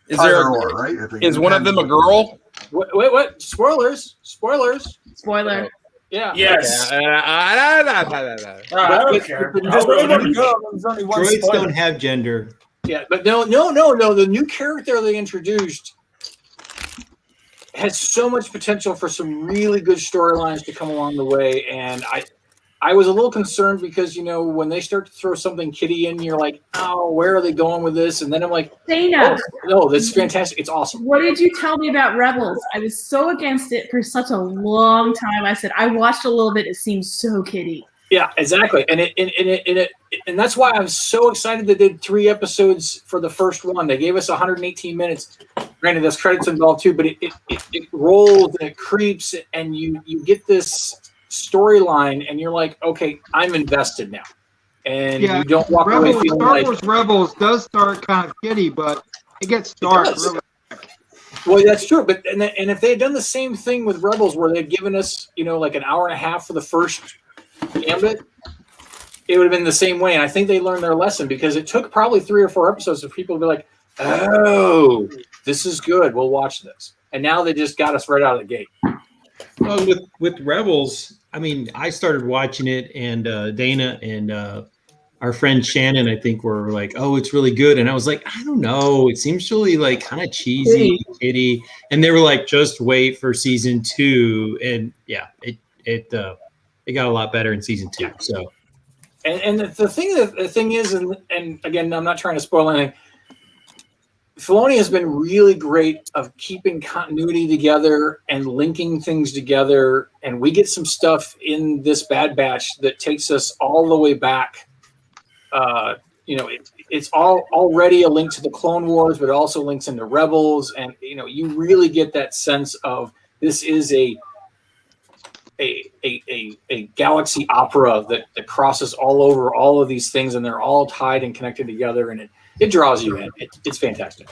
Is there either or, right? is one of them a girl? What? Spoilers. Spoiler. Yeah. Yes. I don't care. Droids don't have gender. Yeah, but no. The new character they introduced has so much potential for some really good storylines to come along the way, and I was a little concerned because, you know, when they start to throw something kiddie in, you're like, oh, where are they going with this? And then I'm like, Dana, no, that's fantastic. It's awesome. what did you tell me about Rebels? I was so against it for such a long time. I said I watched a little bit. It seems so kiddie. Yeah, exactly. And that's why I'm so excited they did 3 episodes for the first one. They gave us 118 minutes. Granted, there's credits involved too, but it rolls and it creeps, and you get this storyline, and you're like, okay, I'm invested now. And you don't walk away feeling Star like Wars Rebels does start kind of kiddie, but it gets dark really. Well, that's true, but and if they had done the same thing with Rebels, where they'd given us, you know, like an hour and a half for the first gambit, it would have been the same way. And I think they learned their lesson, because it took probably 3 or 4 episodes for people to be like, oh, this is good, we'll watch this. And now they just got us right out of the gate. Well, with Rebels, I mean, I started watching it, and Dana and our friend Shannon, I think, were like, "Oh, it's really good," and I was like, "I don't know, it seems really like kind of cheesy, kiddie." And they were like, "Just wait for season 2," and yeah, it got a lot better in season 2. So, and the thing is, and again, I'm not trying to spoil anything. Filoni has been really great of keeping continuity together and linking things together, and we get some stuff in this Bad Batch that takes us all the way back. You know, it's all already a link to the Clone Wars, but it also links into Rebels, and you know, you really get that sense of this is a a galaxy opera that crosses all over all of these things, and they're all tied and connected together, and it draws you in. It's fantastic.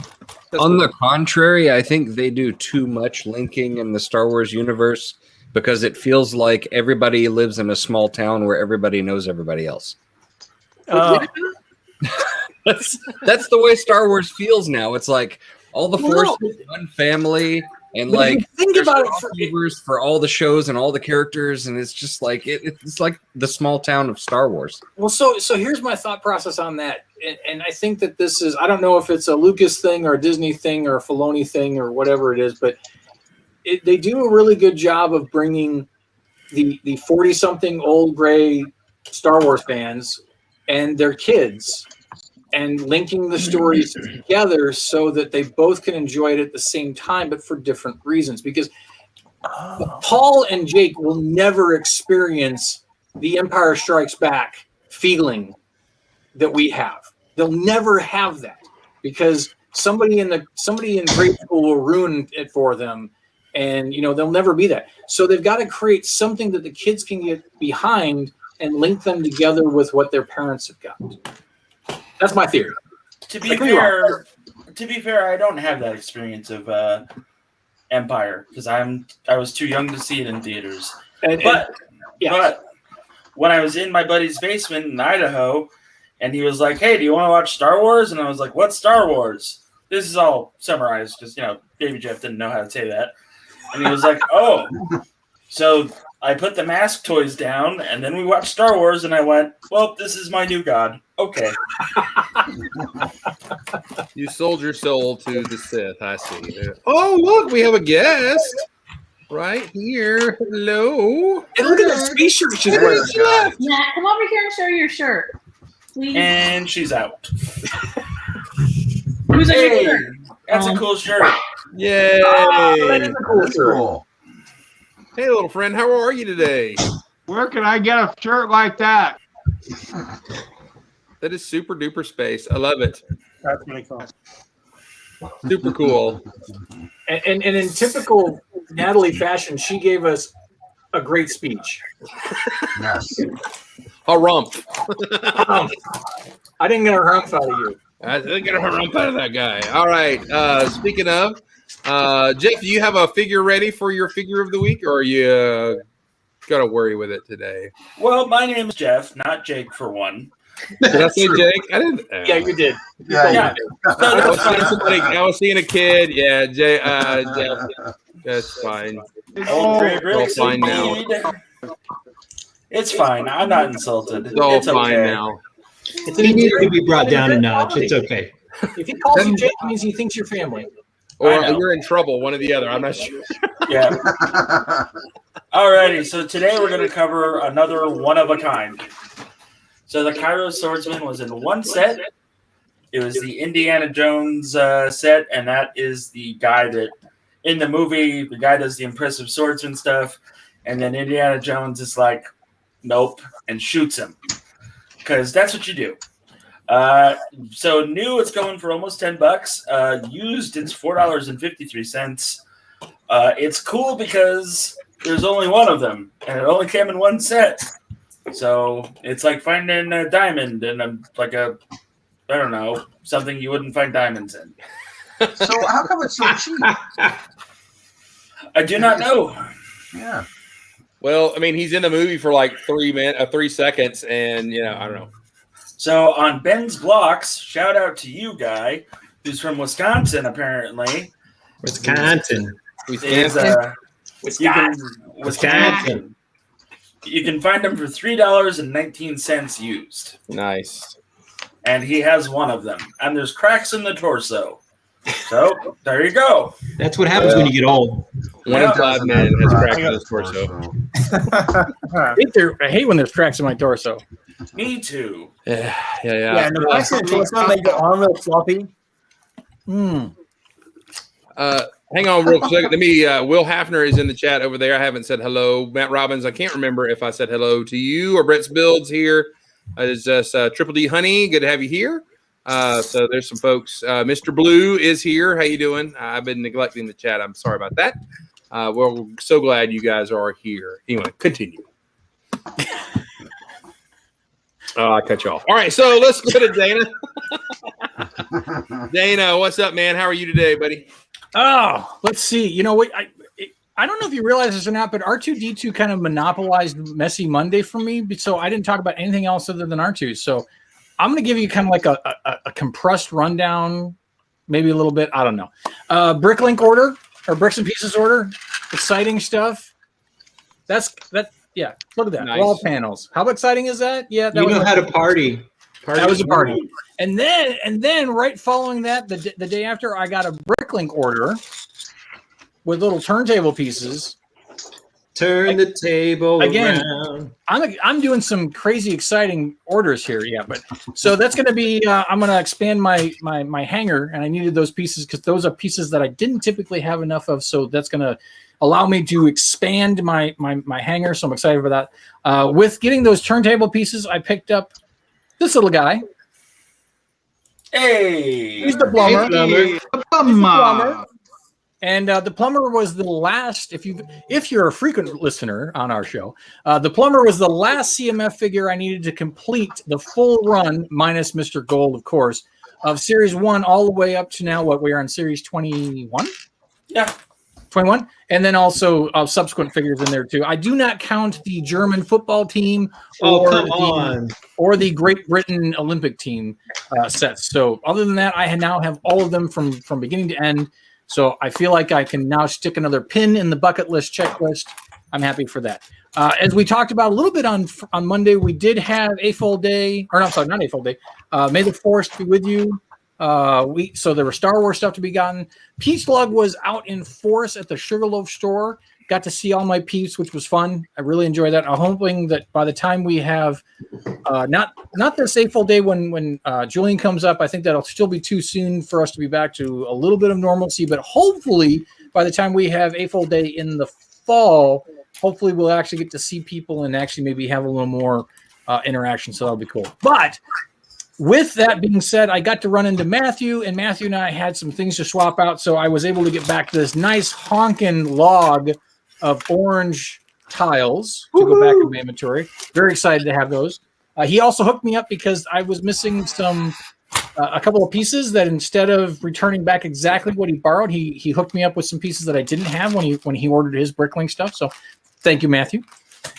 On the contrary, I think they do too much linking in the Star Wars universe because it feels like everybody lives in a small town where everybody knows everybody else. That's the way Star Wars feels now. It's like all the Force is one family, and like think about it for all the shows and all the characters, and it's just like it's like the small town of Star Wars. Well, so here's my thought process on that, and I think that this is, I don't know if it's a Lucas thing or a Disney thing or a Filoni thing or whatever it is, but they do a really good job of bringing the 40-something old gray Star Wars fans and their kids and linking the stories together so that they both can enjoy it at the same time, but for different reasons. Because Paul and Jake will never experience the Empire Strikes Back feeling that we have. They'll never have that because somebody in grade school will ruin it for them, and they'll never be that. So they've got to create something that the kids can get behind and link them together with what their parents have got. That's my theory. To be fair, I don't have that experience of Empire because I was too young to see it in theaters. But when I was in my buddy's basement in Idaho, and he was like, "Hey, do you want to watch Star Wars?" And I was like, "What's Star Wars?" This is all summarized because Baby Jeff didn't know how to say that, and he was like, "Oh." So I put the mask toys down, and then we watched Star Wars, and I went, "Well, this is my new god." Okay. You sold your soul to the Sith. I see. Oh, look, we have a guest right here. Hello. And look at that space shirt she's wearing. Matt, come over here and show your shirt, please. And she's out. Who's on your Hey, shirt? that's a cool shirt. Yay. That is a cool shirt. Cool. Hey, little friend, how are you today? Where can I get a shirt like that? That is super duper space. I love it. That's really cool. Super cool. And in typical Natalie fashion, she gave us a great speech. Yes. A rump. I didn't get a rump out of you. I didn't get a rump out of that guy. All right. Speaking of, Jake, do you have a figure ready for your figure of the week, or are you got to worry with it today? Well, my name is Jeff, not Jake for one. Did I say Jake? I didn't. Yeah, you did. Yeah. I was seeing a kid. Yeah, Jay. Jeff. That's fine. It's fine now. It's fine. I'm not insulted. It's all It's fine okay. now. He needs to be brought down a notch. It's okay. If he calls you Jake, it means he thinks you're family. Or I know. you're in trouble, one or the other. I'm not sure. Yeah. Alrighty, so today we're going to cover another one of a kind. So the Cairo Swordsman was in one set. It was the Indiana Jones set, and that is the guy that, in the movie, the guy does the impressive swordsman stuff, and then Indiana Jones is like, nope, and shoots him. Because that's what you do. So new, it's going for almost $10. Used, it's $4.53. It's cool because there's only one of them, and it only came in one set. So it's like finding a diamond in I don't know, something you wouldn't find diamonds in. So how come it's so cheap? I do not know. Yeah. Well, I mean, he's in the movie for like 3 seconds, and I don't know. So on Ben's Blocks, shout out to you, guy, who's from Wisconsin, apparently. Wisconsin. Wisconsin. You can find them for $3.19 used. Nice. And he has one of them. And there's cracks in the torso. So there you go. That's what happens when you get old. One in 5 men has cracked in his torso. I hate when there's cracks in my torso. Me too. Yeah. Yeah, and the cracks in the torso make your arm real floppy. Hang on real quick. Let me. Will Hafner is in the chat over there. I haven't said hello. Matt Robbins. I can't remember if I said hello to you or Brett's Builds here. It's just Triple D Honey. Good to have you here. So there's some folks. Mr. Blue is here. How you doing? I've been neglecting the chat. I'm sorry about that. We're so glad you guys are here. Anyway, continue. I cut you off. All right, so let's go to Dana. Dana, what's up, man? How are you today, buddy? Oh, let's see. You know what? I don't know if you realize this or not, but R2D2 kind of monopolized Messy Monday for me. So I didn't talk about anything else other than R2. So I'm going to give you kind of like a compressed rundown, maybe a little bit. I don't know. Bricklink order or bricks and pieces order. Exciting stuff. Yeah, look at that. Nice. Wall panels. How exciting is that? Yeah, that You know how to party. That was a party. And then right following that, the day after, I got a Bricklink order with little turntable pieces. Turn the table again. around. I'm doing some crazy exciting orders here. Yeah, but so that's going to be. I'm going to expand my hanger, and I needed those pieces because those are pieces that I didn't typically have enough of. So that's going to allow me to expand my hanger. So I'm excited for that. With getting those turntable pieces, I picked up this little guy. Hey, He's the plumber. Hey, plumber. And the plumber was the last. If you're a frequent listener on our show, the plumber was the last CMF figure I needed to complete the full run, minus Mr. Gold, of course, of Series 1 all the way up to now. What we are on Series 21? Yeah. 21, and then also subsequent figures in there too. I do not count the German football team or the Great Britain Olympic team sets. So other than that, I now have all of them from beginning to end. So I feel like I can now stick another pin in the bucket list checklist. I'm happy for that. As we talked about a little bit on Monday, we did have AFOL Day, or no, sorry, not AFOL Day. May the Force be with you. So there was Star Wars stuff to be gotten. Peach Lug was out in force at the Sugarloaf store. Got to see all my peeps, which was fun. I really enjoyed that. I'm hoping that by the time we have not this AFOL Day when Julian comes up, I think that'll still be too soon for us to be back to a little bit of normalcy. But hopefully by the time we have AFOL Day in the fall, hopefully we'll actually get to see people and actually maybe have a little more interaction. So that'll be cool. But with that being said, I got to run into Matthew, and Matthew and I had some things to swap out, so I was able to get back to this nice honking log of orange tiles to go back in my inventory. Very excited to have those. He also hooked me up because I was missing a couple of pieces that instead of returning back exactly what he borrowed, he hooked me up with some pieces that I didn't have when he ordered his Bricklink stuff. So thank you, Matthew.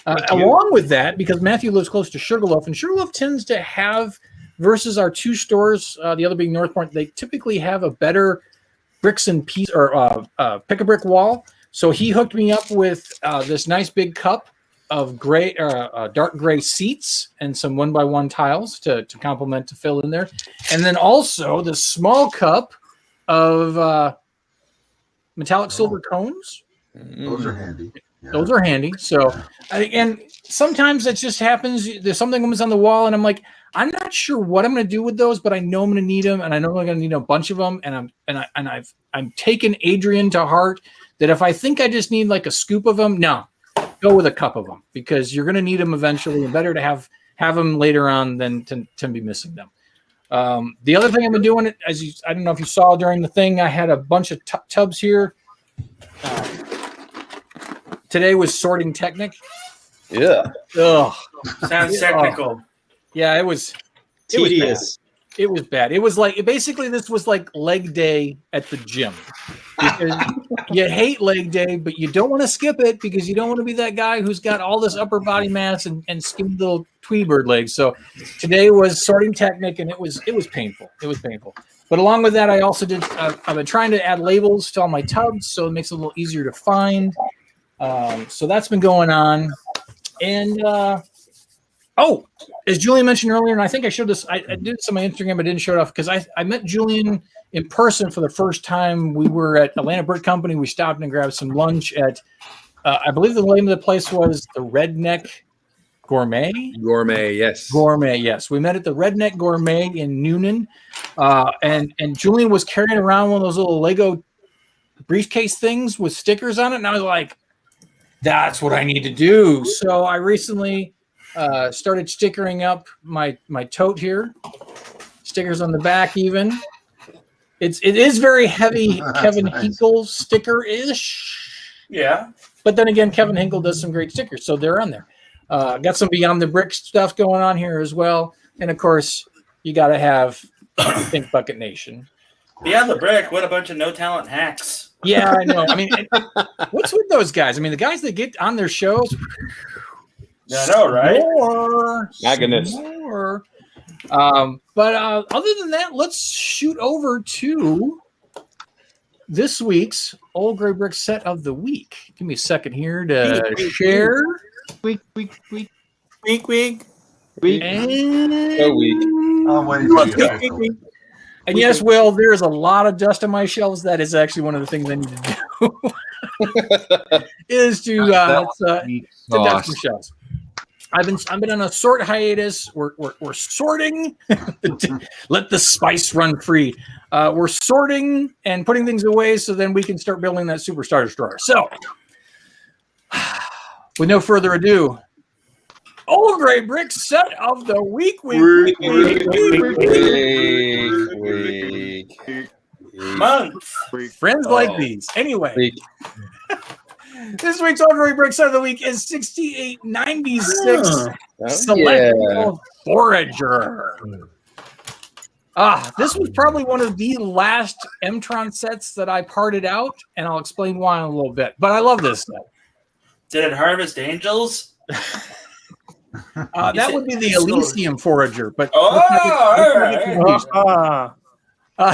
Along with that, because Matthew lives close to Sugarloaf, and Sugarloaf tends to have, versus our two stores, the other being Northport, they typically have a better bricks and piece or pick-a-brick wall. So he hooked me up with this nice big cup of gray, dark gray seats and some 1x1 tiles to complement, to fill in there, and then also the small cup of metallic silver cones. Those are handy. Yeah. Those are handy. So, and sometimes it just happens. There's something comes on the wall, and I'm like, I'm not sure what I'm going to do with those, but I know I'm going to need them, and I know I'm going to need a bunch of them. And I'm taking Adrian to heart that if I think I just need like a scoop of them, no, go with a cup of them, because you're going to need them eventually, and better to have them later on than to be missing them. The other thing I've been doing, I don't know if you saw during the thing, I had a bunch of tubs here. Today was sorting Technic. Yeah. Ugh. Sounds technical. Yeah, it was tedious. It was bad. It was like, basically this was like leg day at the gym. Because you hate leg day, but you don't want to skip it because you don't want to be that guy who's got all this upper body mass and skinny little Tweety Bird legs. So today was sorting Technic, and it was painful. It was painful. But along with that, I also did. I've been trying to add labels to all my tubs, so it makes it a little easier to find. So that's been going on, and as Julian mentioned earlier, and I think I showed this. I did this on my Instagram, but didn't show it off because I met Julian in person for the first time. We were at Atlanta Brick Company. We stopped and grabbed some lunch at, I believe the name of the place was the Redneck Gourmet. Gourmet, yes. Gourmet, yes. We met at the Redneck Gourmet in Noonan, and Julian was carrying around one of those little Lego briefcase things with stickers on it, and I was like, that's what I need to do. So I recently started stickering up my tote here. Stickers on the back even. It is very heavy Kevin Hinkle sticker-ish. Yeah. But then again, Kevin Hinkle does some great stickers, so they're on there. Got some Beyond the Brick stuff going on here as well. And of course, you got to have Think Bucket Nation. Beyond the Brick, what a bunch of no talent hacks. Yeah, I know. I mean, what's with those guys? I mean, the guys that get on their shows. Yeah, I know, right? My goodness. But other than that, let's shoot over to this week's Old Gray Brick set of the week. Give me a second here to share. Week. And and yes, Will, there is a lot of dust on my shelves. That is actually one of the things I need to do. Is to dust the shelves. I've been on a sort hiatus. We're sorting. Let the spice run free. We're sorting and putting things away so then we can start building that Super Starters drawer. So, with no further ado, Old Gray Brick set of the week. Month. Friends like these. Anyway. This week's Old Gray Brick set of the week is 6896 Select Forager. This was probably one of the last M-Tron sets that I parted out, and I'll explain why in a little bit. But I love this set. Did it harvest angels? That would be the Elysium Forager, but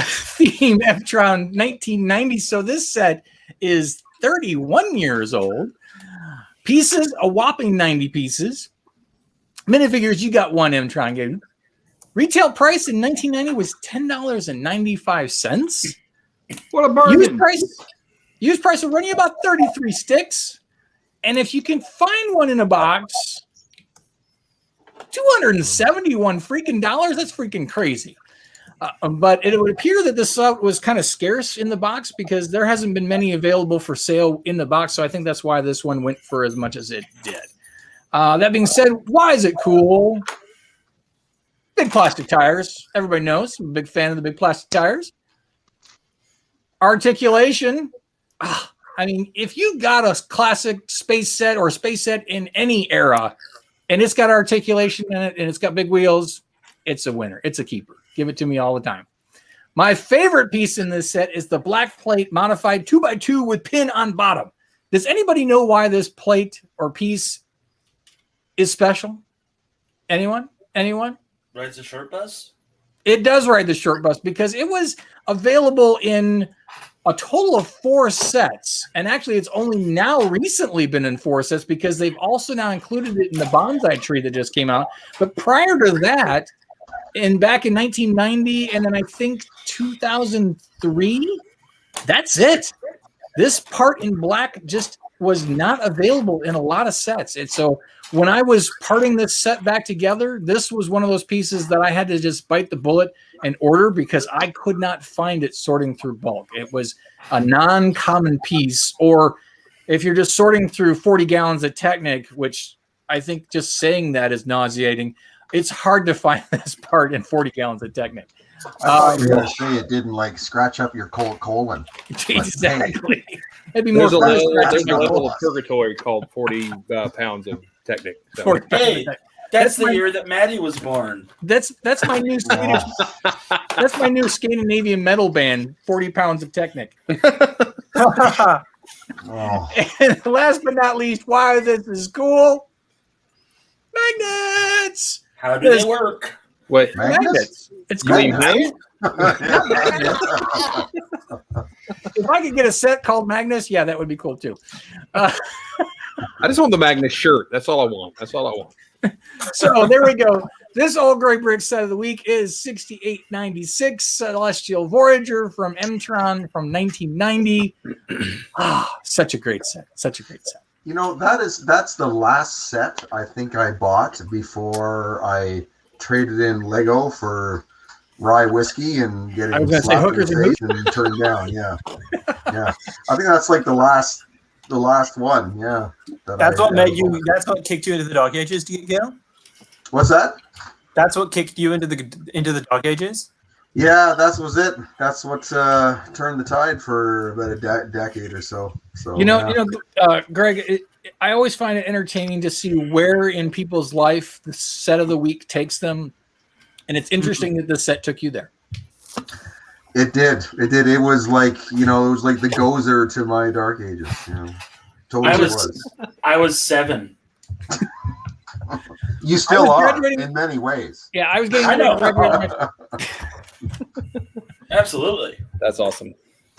theme M-Tron 1990. So this set is 31 years old. Pieces, a whopping 90 pieces. Minifigures, you got one M-Tron game. Retail price in 1990 was $10.95. What a bargain. Used price will run you about 33 sticks. And if you can find one in a box, 271 freaking dollars. That's freaking crazy. But it would appear that this was kind of scarce in the box because there hasn't been many available for sale in the box. So I think that's why this one went for as much as it did. That being said, why is it cool? Big plastic tires. Everybody knows. I'm a big fan of the big plastic tires. Articulation. I mean, if you got a classic space set or a space set in any era and it's got articulation in it and it's got big wheels, it's a winner. It's a keeper. Give it to me all the time. My favorite piece in this set is the black plate modified 2x2 with pin on bottom. Does anybody know why this plate or piece is special? Anyone? Rides the short bus? It does ride the short bus because it was available in a total of 4 sets. And actually, it's only now recently been in 4 sets because they've also now included it in the bonsai tree that just came out. But prior to that, back in 1990 and then I think 2003, that's it. This part in black just was not available in a lot of sets. And so when I was parting this set back together, this was one of those pieces that I had to just bite the bullet and order because I could not find it sorting through bulk. It was a non-common piece, or if you're just sorting through 40 gallons of Technic, which I think just saying that is nauseating, it's hard to find this part in 40 gallons of Technic. I thought you were going to say it didn't like scratch up your colon. Exactly. It'd be There's more a fun level of purgatory called 40 pounds of Technic. So. Hey, that's the year that Maddie was born. That's my new Swedish. That's my new Scandinavian metal band. 40 pounds of Technic. And last but not least, why this is cool? Magnets. How do they work? What? Magnets. It's called magnets. If I could get a set called Magnus, yeah, that would be cool too. I just want the Magnus shirt. That's all I want. So there we go. This Old Gray Brick set of the week is 6896 Celestial Voyager from M-Tron from 1990. Such a great set. You know, that's the last set I think I bought before I traded in Lego for rye whiskey and getting slapped in the face and turned down. Yeah. I think that's like the last one. Yeah. That's what kicked you into the dog ages, Gail? What's that? That's what kicked you into the dog ages? Yeah, that was it. That's what turned the tide for about a decade or so. So Greg, I always find it entertaining to see where in people's life the set of the week takes them, and it's interesting that the set took you there. It did. It was like it was like the Gozer to my Dark Ages. Totally I was 7. You still are in many ways. Yeah, I was getting. I know. Absolutely. That's awesome.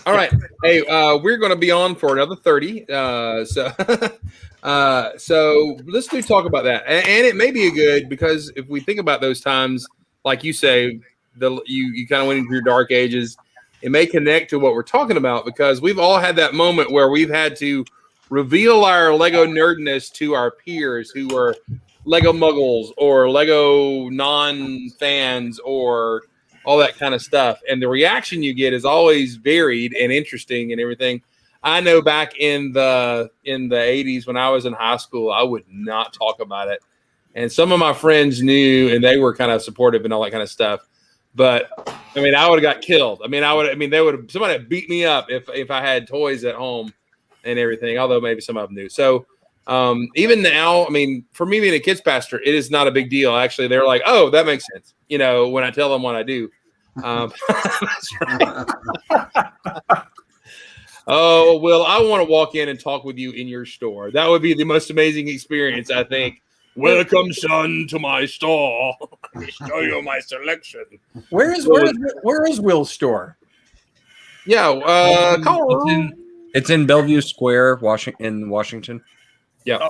All right. Hey, we're going to be on for another 30. So let's talk about that. And it may be a good, because if we think about those times, like you say, you kind of went into your dark ages, it may connect to what we're talking about, because we've all had that moment where we've had to reveal our Lego nerdness to our peers who are Lego-muggles or Lego non-fans or all that kind of stuff. And the reaction you get is always varied and interesting and everything. I know back in the 80s when I was in high school, I would not talk about it. And some of my friends knew, and they were kind of supportive and all that kind of stuff. But I mean, I would have got killed. Somebody would beat me up if I had toys at home and everything, although maybe some of them knew. So even now, I mean, for me being a kids pastor, it is not a big deal. Actually, they're like, oh, that makes sense. When I tell them what I do. That's right. Oh, well, I want to walk in and talk with you in your store. That would be the most amazing experience, I think. Welcome, son, to my store. Let me show you my selection. Where is Will's store? Yeah, it's in Bellevue Square, Washington. Yeah,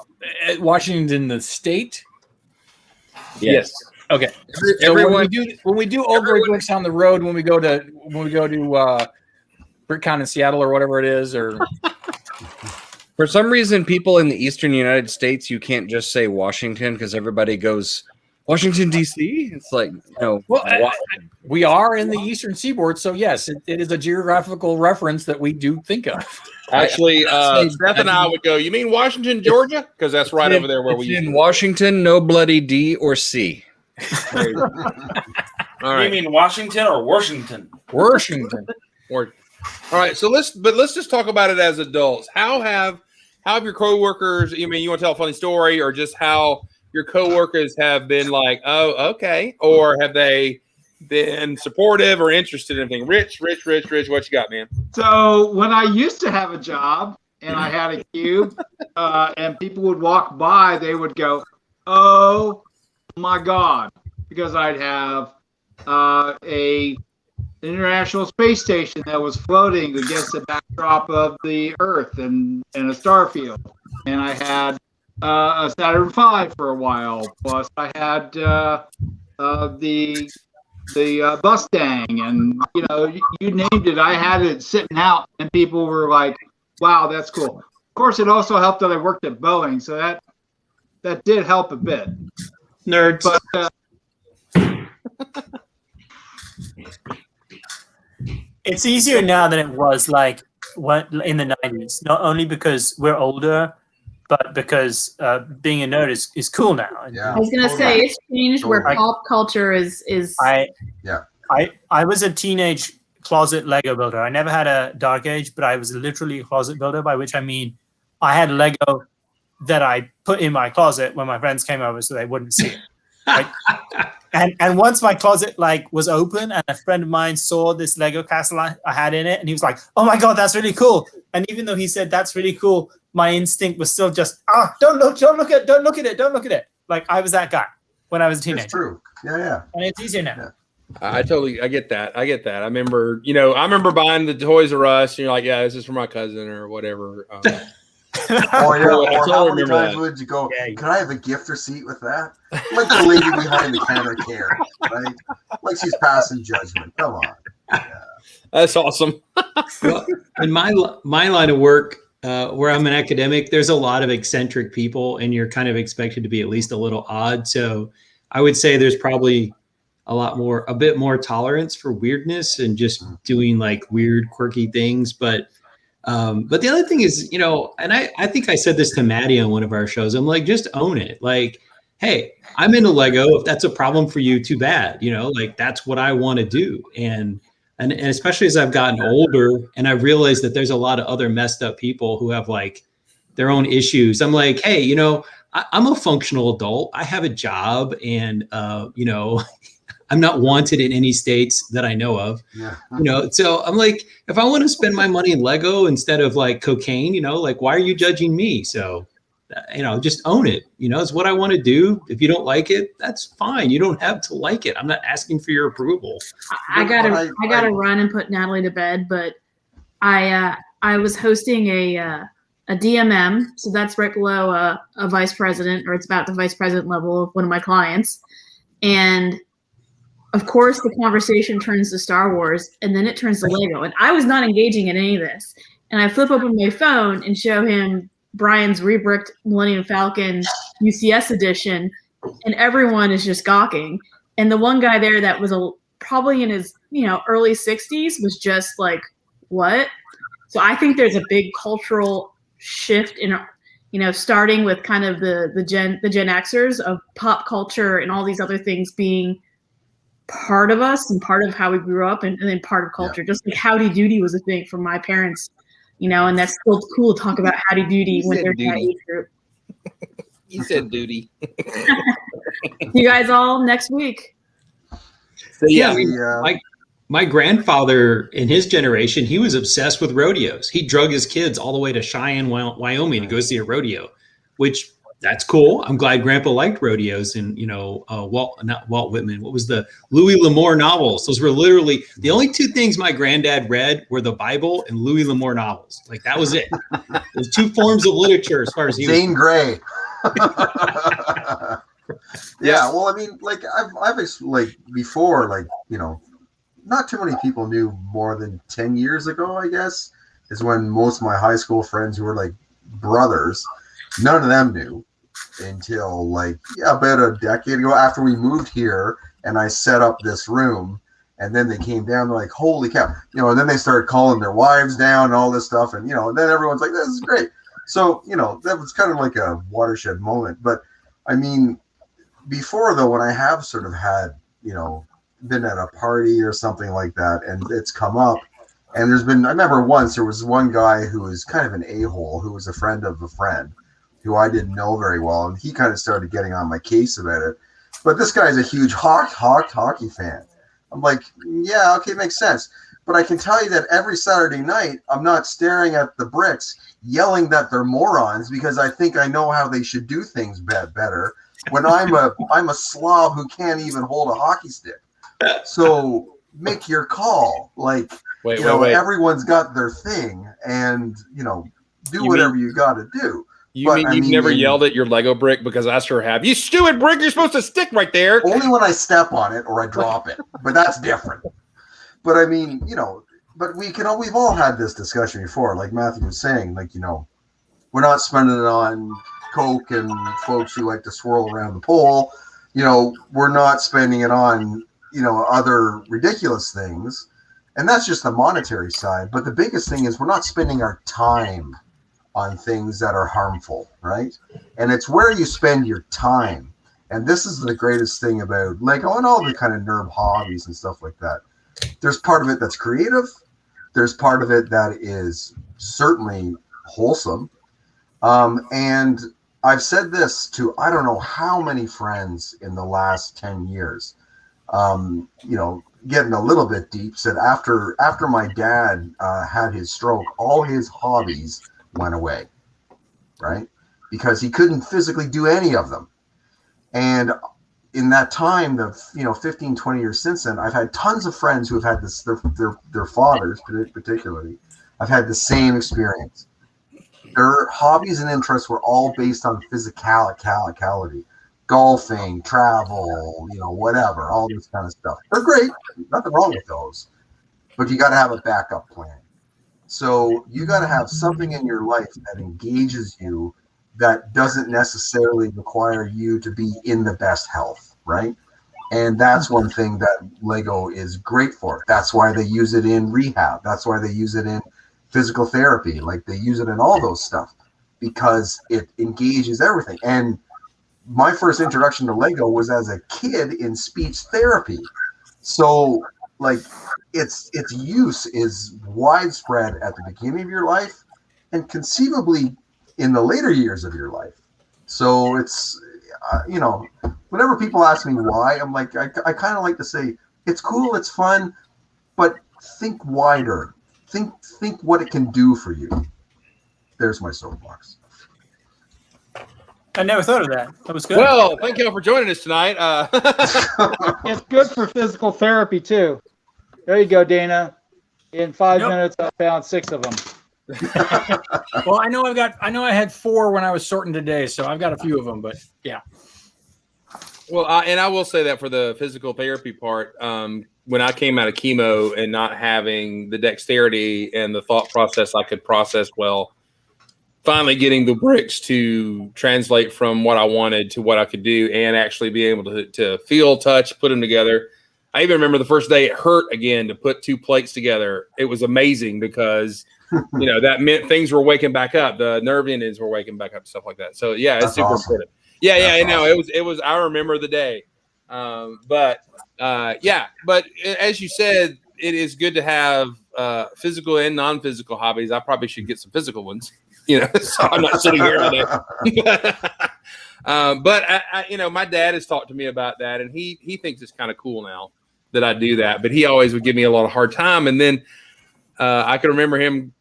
Washington, the state. Yes. Okay. When we do Old Grey Bricks on the road, when we go to BrickCon in Seattle or whatever it is, or for some reason, people in the Eastern United States, you can't just say Washington because everybody goes Washington D.C. It's like we are in the Eastern Seaboard, so yes, it is a geographical reference that we do think of. Actually, Beth and I would go, you mean Washington, Georgia? Because that's right over there where we in Washington, no bloody D or C. All right. You mean Washington or Washington? Washington. All right, so let's just talk about it as adults. How have your coworkers, you want to tell a funny story, or just how your coworkers have been like, oh, okay, or have they been supportive or interested in anything? Rich, what you got, man? So when I used to have a job and I had a cube, and people would walk by, they would go, "Oh my God," because I'd have a International Space Station that was floating against the backdrop of the Earth and a star field, and I had a Saturn V for a while. Plus, I had the Mustang, and you named it. I had it sitting out, and people were like, "Wow, that's cool." Of course, it also helped that I worked at Boeing, so that did help a bit. Nerds. But it's easier now than it was like in the 90s, not only because we're older, but because being a nerd is cool now. I was gonna say it's changed where pop culture is. I was a teenage closet Lego builder. I never had a dark age, but I was literally a closet builder, by which I mean I had Lego that I put in my closet when my friends came over so they wouldn't see it. Right? And once my closet was open and a friend of mine saw this Lego castle I had in it, and he was like, "Oh my God, that's really cool." And even though he said that's really cool, my instinct was still just, don't look at it. Like I was that guy when I was a teenager. It's true. Yeah. And it's easier now. Yeah. I get that. I remember buying the Toys R Us, and you're like, yeah, this is for my cousin or whatever. Or how many times would you go, "Can I have a gift receipt with that?" Like the lady behind the counter care, right? Like she's passing judgment. Come on. Yeah. That's awesome. Well, in my line of work, where I'm an academic, there's a lot of eccentric people, and you're kind of expected to be at least a little odd. So I would say there's probably a bit more tolerance for weirdness and just doing like weird, quirky things. But the other thing is, and I think I said this to Maddie on one of our shows. I'm like, just own it. Like, hey, I'm into Lego. If that's a problem for you, too bad. You know, like that's what I want to do. And especially as I've gotten older and I realized that there's a lot of other messed up people who have like their own issues. I'm like, hey, you know, I'm a functional adult. I have a job, and you know, I'm not wanted in any states that I know of. Yeah. You know, so I'm like, if I want to spend my money in Lego instead of like cocaine, you know, like why are you judging me? So, you know, just own it. You know, it's what I want to do. If you don't like it, that's fine. You don't have to like it. I'm not asking for your approval. I gotta run and put Natalie to bed, but I was hosting a DMM, so that's right below a vice president, or it's about the vice president level of one of my clients, and of course the conversation turns to Star Wars, and then it turns to Lego, and I was not engaging in any of this, and I flip open my phone and show him Brian's rebricked Millennium Falcon UCS edition, and everyone is just gawking, and the one guy there that was probably in his early 60s was just like, what? So I think there's a big cultural shift in, starting with kind of the Gen Xers of pop culture and all these other things being part of us and part of how we grew up, and then part of culture. Yeah. Just like Howdy Doody was a thing for my parents, and that's still cool to talk about Howdy Doody when they're in that age group. You said duty. You guys all next week. So, yeah, I mean, my grandfather in his generation, he was obsessed with rodeos. He drug his kids all the way to Cheyenne, Wyoming to go see a rodeo, which that's cool. I'm glad Grandpa liked rodeos. And, not Walt Whitman. What was the Louis L'Amour novels? Those were literally the only two things my granddad read were the Bible and Louis L'Amour novels. Like that was it. There's two forms of literature as far as he Jane Grey. Yeah, well, I mean, like I've like before, like not too many people knew more than 10 years ago, I guess, is when most of my high school friends who were like brothers, none of them knew until like about a decade ago after we moved here and I set up this room, and then they came down, they're like, holy cow, and then they started calling their wives down and all this stuff, and and then everyone's like, this is great. So that was kind of like a watershed moment. But I mean, before though, when I have sort of had been at a party or something like that, and it's come up, and I remember once there was one guy who was kind of an a-hole who was a friend of a friend who I didn't know very well, and he kind of started getting on my case about it. But this guy's a huge hockey fan. I'm like, yeah, okay, makes sense. But I can tell you that every Saturday night I'm not staring at the bricks yelling that they're morons because I think I know how they should do things better when I'm a slob who can't even hold a hockey stick. So make your call. Like, wait. Everyone's got their thing, and do whatever you got to do. You mean you've never yelled at your Lego brick? Because I sure have. You stupid brick! You're supposed to stick right there. Only when I step on it or I drop it, but that's different. But I mean, but we've all had this discussion before. Like Matthew was saying, like we're not spending it on coke and folks who like to swirl around the pole. We're not spending it on other ridiculous things, and that's just the monetary side. But the biggest thing is we're not spending our time on things that are harmful, right? And it's where you spend your time. And this is the greatest thing about Lego and all the kind of nerd hobbies and stuff like that. There's part of it that's creative. There's part of it that is certainly wholesome. And I've said this to I don't know how many friends in the last 10 years. Getting a little bit deep, said after my dad had his stroke, all his hobbies went away, right? Because he couldn't physically do any of them. And in that time, the 15, 20 years since then, I've had tons of friends who have had this, their fathers particularly, I've had the same experience. Their hobbies and interests were all based on physicality. Golfing, travel, whatever, all this kind of stuff. They're great. Nothing wrong with those. But you got to have a backup plan. So you got to have something in your life that engages you that doesn't necessarily require you to be in the best health, right? And that's one thing that Lego is great for. That's why they use it in rehab. That's why they use it in physical therapy. Like they use it in all those stuff because it engages everything. And my first introduction to Lego was as a kid in speech therapy. So like its use is widespread at the beginning of your life and conceivably in the later years of your life. So it's, whenever people ask me why, I'm like, I kind of like to say, it's cool, it's fun, but think wider. Think what it can do for you. There's my soapbox. I never thought of that. That was good. Well, thank you all for joining us tonight. It's good for physical therapy too. There you go, Dana. In 5 minutes, I found 6 of them. Well, I know I had 4 when I was sorting today, so I've got a few of them, but yeah. Well, I will say that for the physical therapy part, when I came out of chemo and not having the dexterity and the thought process I could process well, finally getting the bricks to translate from what I wanted to what I could do and actually be able to feel, touch, put them together. I even remember the first day it hurt again to put 2 plates together. It was amazing because, that meant things were waking back up. The nerve endings were waking back up, stuff like that. So yeah, it's super important. Yeah, I know. It was. I remember the day. But as you said, it is good to have physical and non-physical hobbies. I probably should get some physical ones. So I'm not sitting here all day. But I my dad has talked to me about that, and he thinks it's kind of cool now that I do that. But he always would give me a lot of hard time, and then I can remember him,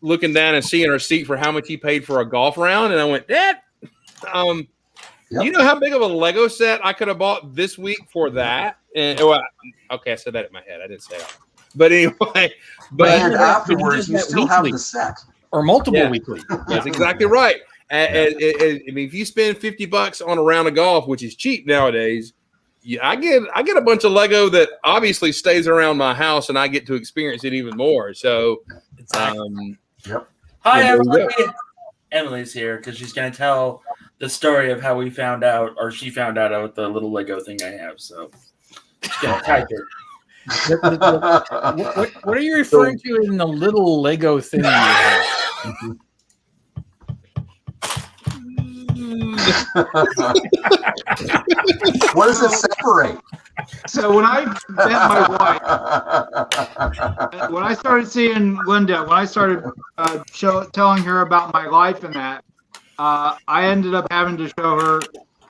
looking down and seeing a receipt for how much he paid for a golf round, and I went, Dad, you know how big of a Lego set I could have bought this week for that? And okay, I said that in my head. I didn't say it. But anyway, and afterwards you still have the set. Or multiple weekly. That's exactly right. I mean, if you spend $50 on a round of golf, which is cheap nowadays, I get a bunch of Lego that obviously stays around my house, and I get to experience it even more. So, Hi, everybody. Emily's here because she's going to tell the story of how we found out, or she found out about the little Lego thing I have. So, she's going to type it. What are you referring to in the little Lego thing you have? What does it separate? So when I met my wife, when I started seeing Linda, when I started telling her about my life and that, I ended up having to show her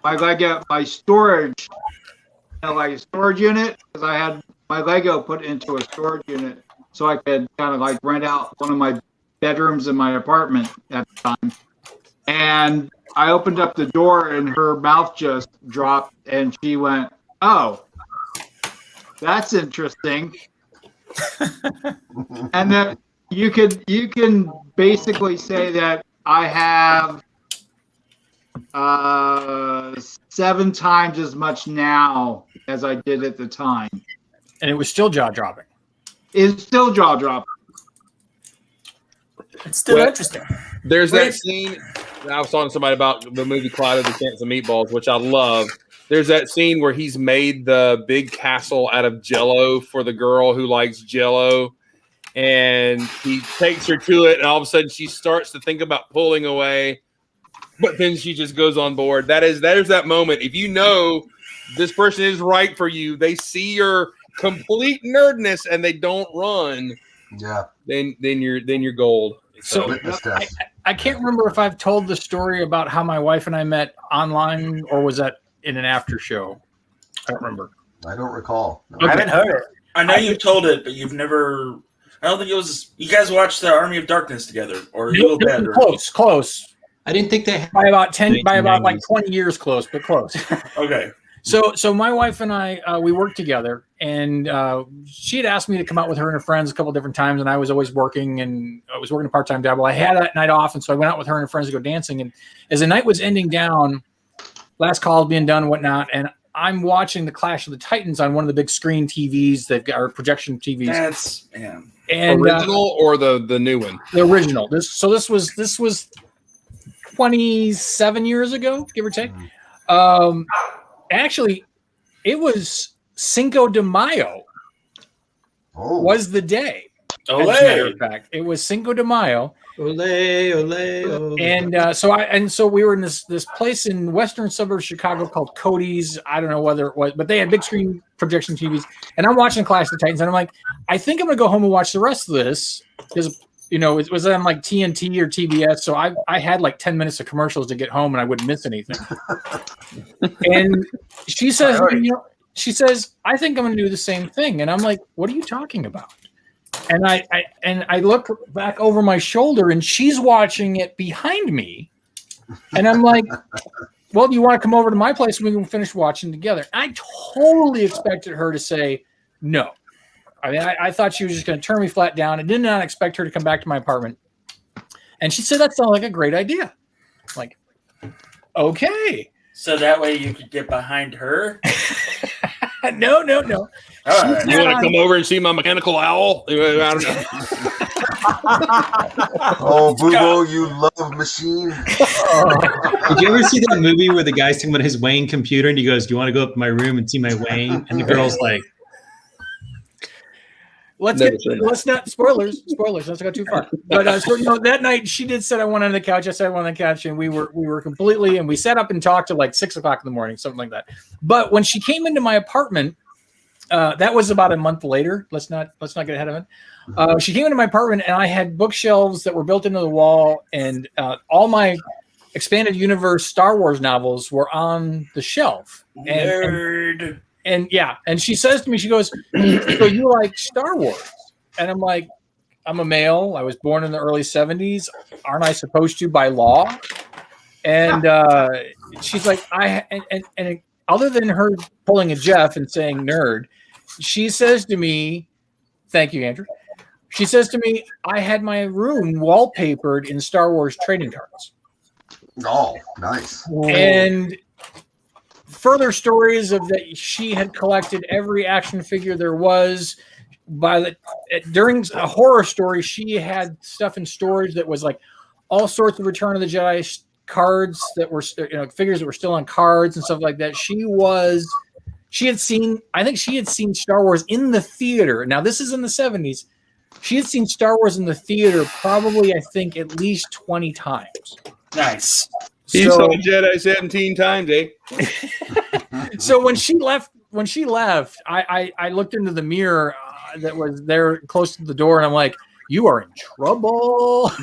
my storage, like a storage unit, because I had my Lego put into a storage unit so I could kind of like rent out one of my bedrooms in my apartment at the time. And I opened up the door and her mouth just dropped and she went, "Oh, that's interesting." And that you can basically say that I have 7 times as much now as I did at the time. And it was still jaw-dropping. It's still jaw-dropping. It's still interesting. There's that scene. I was talking to somebody about the movie Clyde of the Chance of Meatballs, which I love. There's that scene where he's made the big castle out of Jell-O for the girl who likes Jell-O, and he takes her to it, and all of a sudden she starts to think about pulling away, but then she just goes on board. That is that moment. If you know this person is right for you, they see your complete nerdness and they don't run. Yeah. Then you're gold. So I can't remember if I've told the story about how my wife and I met online, or was that in an after show? I don't remember. I don't recall. Okay. I haven't heard it. I know you've told it, but you've never. I don't think it was. You guys watched the Army of Darkness together, or Evil Dead. Close. I didn't think they had by about 20 years close, but close. Okay. So my wife and I, we worked together, and she had asked me to come out with her and her friends a couple different times, and I was always working, and I was working a part-time job. Well, I had that night off, and so I went out with her and her friends to go dancing. And as the night was ending down, last call being done and whatnot, and I'm watching the Clash of the Titans on one of the big screen TVs that got our projection TVs. That's and original or the new one? The original. This was 27 years ago, give or take. Actually, it was Cinco de Mayo was the day. As a matter of fact, it was Cinco de Mayo, Ole, ole, ole. And so we were in this place in western suburbs of Chicago called Cody's. I don't know whether it was, but they had big screen projection TVs. And I'm watching Clash of the Titans, and I'm like, I think I'm gonna go home and watch the rest of this because it was on like TNT or TBS. So I had like 10 minutes of commercials to get home, and I wouldn't miss anything. And she says, she says, I think I'm gonna do the same thing, and I'm like, what are you talking about? And I look back over my shoulder, and she's watching it behind me. And I'm like, well, do you want to come over to my place and we can finish watching together? I totally expected her to say no. I mean, I thought she was just going to turn me flat down. I did not expect her to come back to my apartment. And she said, that sounds like a great idea. I'm like, okay. So that way you could get behind her? No. All right. You want to come over and see my mechanical owl? I don't know. Oh, Boo-Boo, you love machine. Did you ever see that movie where the guy's talking about his weighing computer and he goes, do you want to go up to my room and see my weighing? And the girl's like, let's not spoilers. Let's go too far. But that night she did sit on one on the couch. I sat on the couch, and we were completely, and we sat up and talked till like 6 o'clock in the morning, something like that. But when she came into my apartment, that was about a month later. Let's not get ahead of it. She came into my apartment, and I had bookshelves that were built into the wall, and all my expanded universe Star Wars novels were on the shelf. Nerd. And she says to me, she goes, so you like Star Wars? And I'm like, I'm a male. I was born in the early 70s. Aren't I supposed to by law? And she's like, and other than her pulling a Jeff and saying nerd, she says to me, thank you, Andrew. She says to me, I had my room wallpapered in Star Wars trading cards. Oh, nice. And further stories of that she had collected every action figure there was. During a horror story, she had stuff in storage that was like all sorts of Return of the Jedi cards that were figures that were still on cards and stuff like that. She had seen Star Wars in the theater. Now this is in the 70s. She had seen Star Wars in the theater probably, I think, at least 20 times. Nice. He saw Jedi 17 times, eh? So when she left, I looked into the mirror that was there close to the door, and I'm like, you are in trouble. So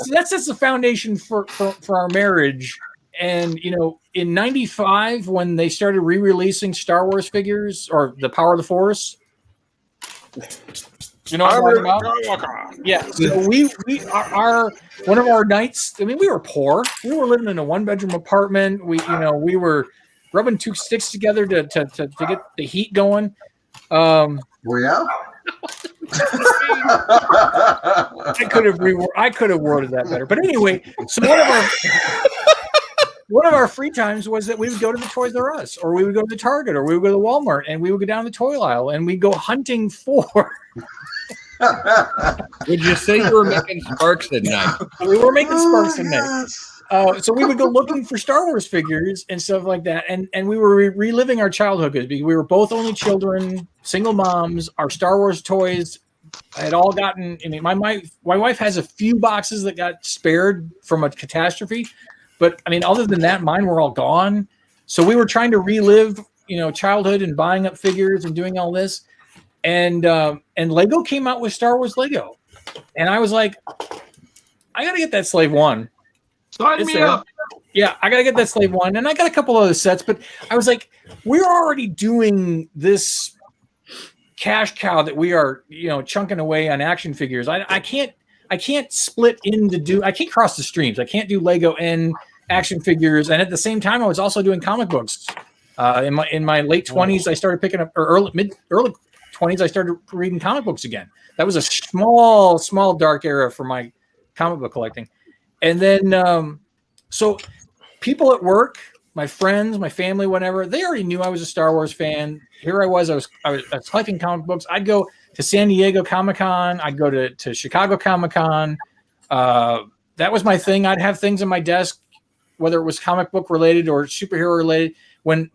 that's just the foundation for our marriage. And, in 95, when they started re-releasing Star Wars figures or the Power of the Force, you know what I'm talking about? Yeah. So we are one of our nights. I mean, we were poor. We were living in a 1-bedroom apartment. We were rubbing 2 sticks together to get the heat going. Well, yeah. I could have worded that better. But anyway, so one of our free times was that we would go to the Toys R Us, or we would go to the Target, or we would go to Walmart, and we would go down the toy aisle, and we'd go hunting for. Would you say you were making sparks at night? We were making sparks at night. So we would go looking for Star Wars figures and stuff like that, and we were reliving our childhood because we were both only children, single moms. Our Star Wars toys had all gotten. I mean, my wife has a few boxes that got spared from a catastrophe, but I mean, other than that, mine were all gone. So we were trying to relive, childhood and buying up figures and doing all this. And Lego came out with Star Wars Lego, and I was like, I gotta get that Slave One. Sign me up. Yeah, I gotta get that Slave One, and I got a couple other sets. But I was like, we're already doing this cash cow that we are, chunking away on action figures. I can't split into I can't cross the streams. I can't do Lego and action figures, and at the same time, I was also doing comic books. In my late 20s, I started picking up, or early 20s, I started reading comic books again. That was a small dark era for my comic book collecting. And then, so people at work, my friends, my family, whatever, they already knew I was a Star Wars fan. Here I was collecting comic books. I'd go to San Diego Comic-Con. I'd go to Chicago Comic-Con. That was my thing. I'd have things on my desk, whether it was comic book related or superhero related. When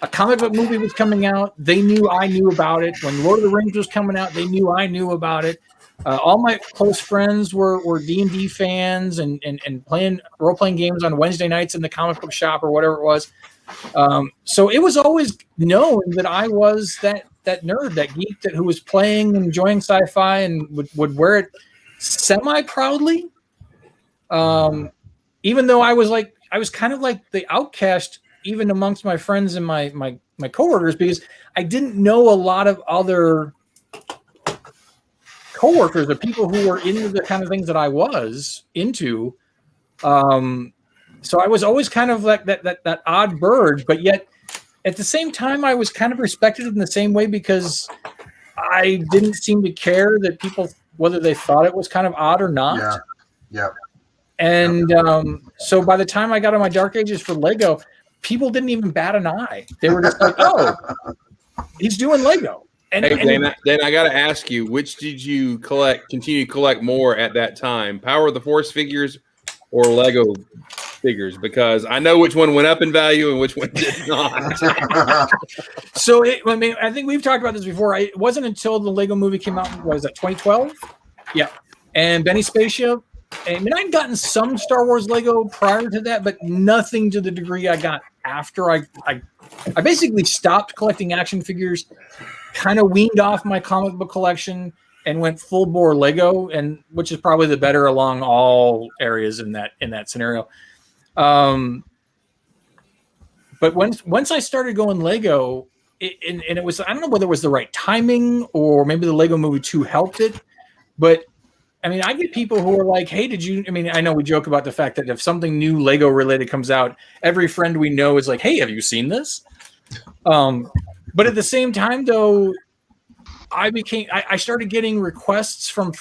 a comic book movie was coming out, they knew I knew about it. When Lord of the Rings was coming out, they knew I knew about it. All my close friends were D&D fans and playing role-playing games on Wednesday nights in the comic book shop or whatever it was. So it was always known that I was that nerd, that geek who was playing and enjoying sci-fi and would wear it semi-proudly. Even though I was kind of like the outcast even amongst my friends and my coworkers, because I didn't know a lot of other coworkers or people who were into the kind of things that I was into. So I was always kind of like that odd bird, but yet at the same time, I was kind of respected in the same way because I didn't seem to care that people, whether they thought it was kind of odd or not. Yeah. And so by the time I got on my dark ages for Lego, people didn't even bat an eye. They were just like, "Oh, he's doing Lego." And, then I got to ask you, which did you continue to collect more at that time? Power of the Force figures or Lego figures? Because I know which one went up in value and which one did not. So, I think we've talked about this before. It wasn't until the Lego movie came out, what was that, 2012? Yeah. And Benny Spaceship. I mean, I'd gotten some Star Wars Lego prior to that, but nothing to the degree I got after. I basically stopped collecting action figures, kind of weaned off my comic book collection, and went full bore Lego, and which is probably the better along all areas in that scenario. But once I started going Lego, and it was, I don't know whether it was the right timing or maybe the Lego Movie 2 helped it, but I mean, I get people who are like, "Hey, I know we joke about the fact that if something new Lego related comes out, every friend we know is like, 'Hey, have you seen this?'" But at the same time, though, I started getting requests from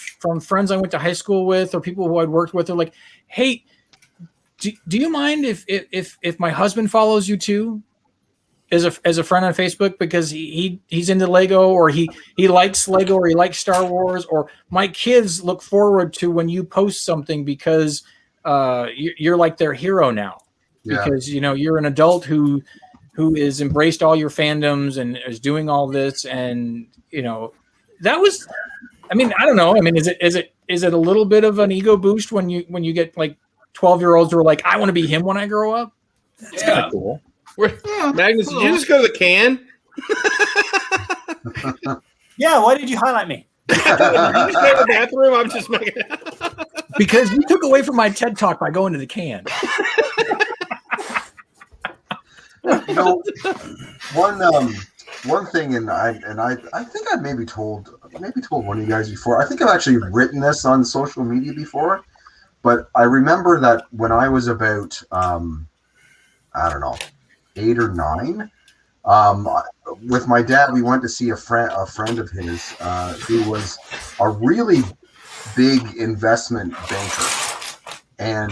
friends I went to high school with or people who I'd worked with. They're like, "Hey, do you mind if my husband follows you too as a friend on Facebook because he's into Lego, or he likes Lego, or he likes Star Wars, or my kids look forward to when you post something because you're like their hero now because you're an adult who has embraced all your fandoms and is doing all this." And that was, I mean, I don't know. I mean, is it a little bit of an ego boost when you get like 12-year-olds who are like, "I want to be him when I grow up"? It's kind of cool. Magnus, did you just go to the can? Yeah, why did you highlight me? Did you just go to the bathroom? I'm just making because you took away from my TED Talk by going to the can. One thing, and I think I've maybe told one of you guys before. I think I've actually written this on social media before, but I remember that when I was about I don't know, 8 or 9, with my dad, we went to see a friend of his who was a really big investment banker. And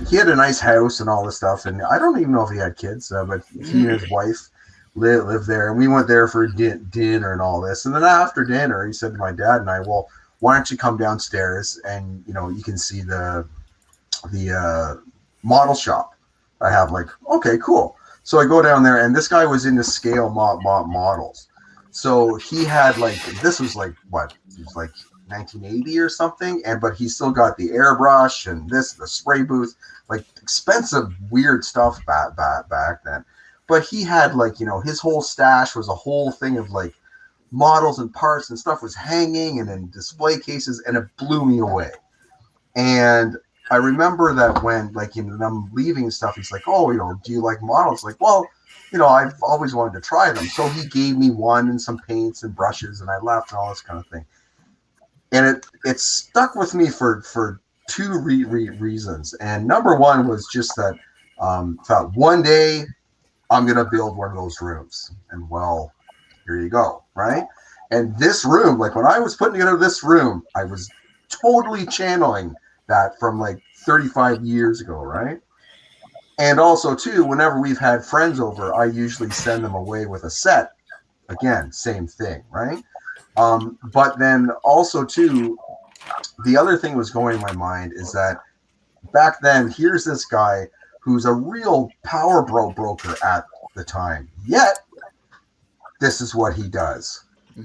he had a nice house and all this stuff. And I don't even know if he had kids, but he and his wife lived there. And we went there for dinner and all this. And then after dinner, he said to my dad and I, "Well, why don't you come downstairs and, you can see the model shop I have." Like, okay, cool. So I go down there, and this guy was into scale models. So he had this was what? It was 1980 or something, but he still got the airbrush and the spray booth, expensive weird stuff back then. But he had his whole stash was a whole thing of models and parts and stuff was hanging and in display cases, and it blew me away. And I remember that when I'm leaving stuff, he's like, "Oh, do you like models?" Like, "Well, I've always wanted to try them." So he gave me one and some paints and brushes, and I left and all this kind of thing. And it stuck with me for two reasons. And number one was just that thought one day I'm gonna build one of those rooms, and well, here you go, right? And this room, when I was putting together this room, I was totally channeling that from 35 years ago, right? And also too, whenever we've had friends over, I usually send them away with a set. Again, same thing, right? But then also too, the other thing was going in my mind is that back then, here's this guy who's a real power broker at the time. Yet, this is what he does.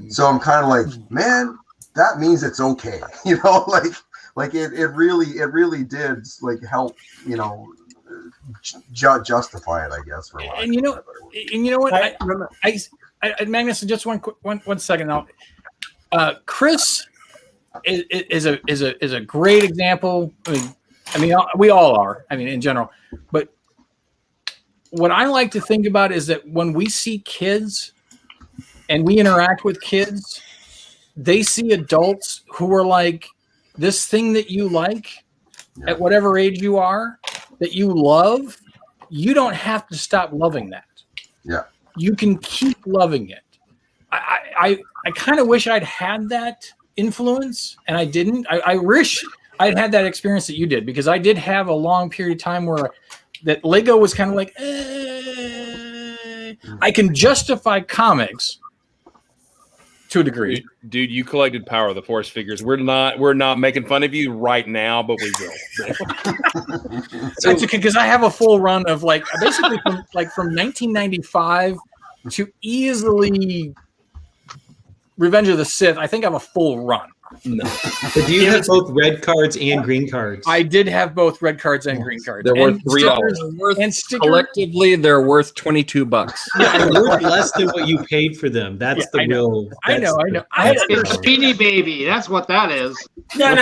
So I'm kind of like, man, that means it's okay. You know, like it really did like help, you know, justify it, I guess. For and you know what, I Magnus, just one second now. Chris is a great example. I mean, we all are. I mean, in general, but what I like to think about is that when we see kids and we interact with kids, they see adults who are like, this thing that you like at whatever age you are, that you love, you don't have to stop loving that. Yeah. You can keep loving it. I kind of wish I'd had that influence, and I didn't. I wish I'd had that experience that you did, because I did have a long period of time where that Lego was kind of like, I can justify comics to a degree. Dude, you collected Power of the Force figures. We're not making fun of you right now, but we will. So it's okay, because I have a full run of like basically from 1995 to easily Revenge of the Sith. I think I have a full run. No. But do you have both red cards and green cards? I did have both red cards and green cards. They're worth $3. And stickers. Collectively, they're worth $22. Yeah, they're worth less than what you paid for them. That's the real. I know. It's Beanie Baby. That's what that is. No.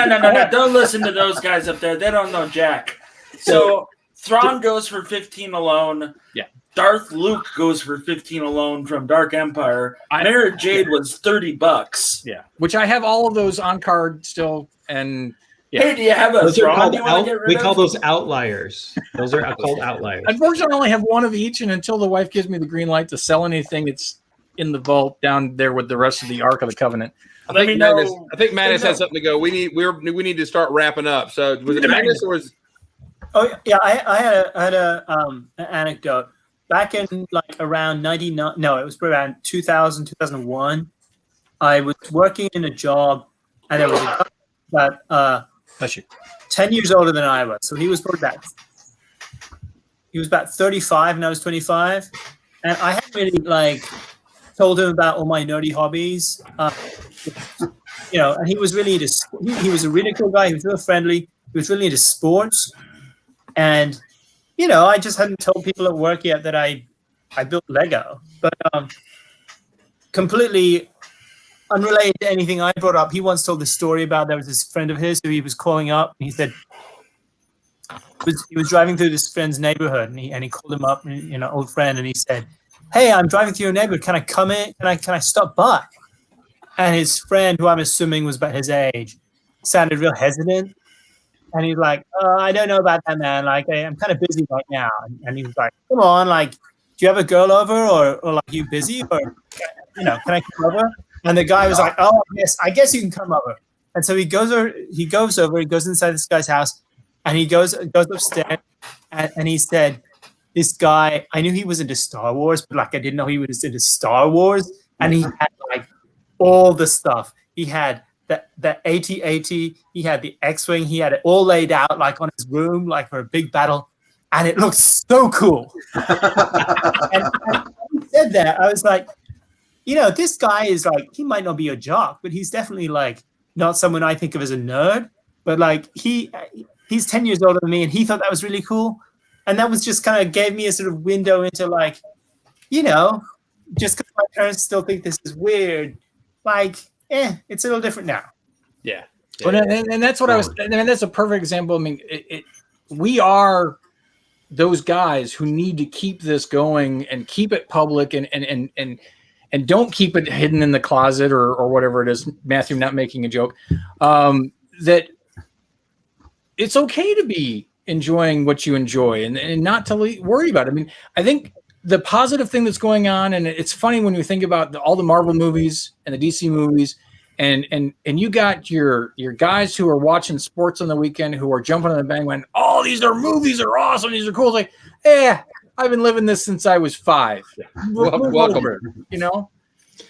Don't listen to those guys up there. They don't know jack. So Thrawn goes for 15 alone. Yeah. Darth Luke goes for 15 alone from Dark Empire. Mara Jade was $30. Yeah. Which I have all of those on card still. And yeah. Hey, do you have a those Thrawn you want to get rid we of? call those outliers. Those are called outliers. Unfortunately, I only have one of each, and until the wife gives me the green light to sell anything, it's in the vault down there with the rest of the Ark of the Covenant. I think Magnus has something to go. We need to start wrapping up. So was it Magnus or was? Oh yeah, I had an anecdote. Back in like around 99, no, it was around 2000, 2001. I was working in a job, and there was a guy about 10 years older than I was. So he was about 35, and I was 25. And I hadn't really like told him about all my nerdy hobbies, you know. And he was really into. He was a really cool guy. He was real friendly. He was really into sports, and you know, I just hadn't told people at work yet that I built Lego. But completely unrelated to anything I brought up, he once told this story about there was this friend of his who he was calling up. And he said he was driving through this friend's neighborhood, and he called him up, you know, old friend, and he said, "Hey, I'm driving through your neighborhood. Can I come in? Can I stop by?" And his friend, who I'm assuming was about his age, sounded real hesitant. And he's like, "I don't know about that, man. Like, I'm kind of busy right now." And he was like, "Come on, like, do you have a girl over, or like, you busy, or you know, can I come over?" And the guy was like, "Oh, yes, I guess you can come over." And so he goes over. He goes inside this guy's house, and he goes upstairs, and he said, "This guy, I knew he was into Star Wars, but like, I didn't know he was into Star Wars." And he had like all the stuff. He had the AT-AT, he had the X-Wing, he had it all laid out like on his room, like for a big battle, and it looked so cool. and he said that, I was like, you know, this guy is like, he might not be a jock, but he's definitely like not someone I think of as a nerd, but like he's 10 years older than me, and he thought that was really cool. And that was just kind of gave me a sort of window into like, you know, just because my parents still think this is weird, like, it's a little different now. Yeah. But, and that's what I was, I mean, that's a perfect example. I mean, we are those guys who need to keep this going and keep it public and don't keep it hidden in the closet or whatever it is. Matthew, not making a joke, that it's okay to be enjoying what you enjoy and not to worry about it. I mean, I think the positive thing that's going on, and it's funny when you think about all the Marvel movies and the DC movies, and you got your guys who are watching sports on the weekend who are jumping on the bandwagon. Oh, these movies are awesome. These are cool. It's like, I've been living this since I was 5. Welcome. You know.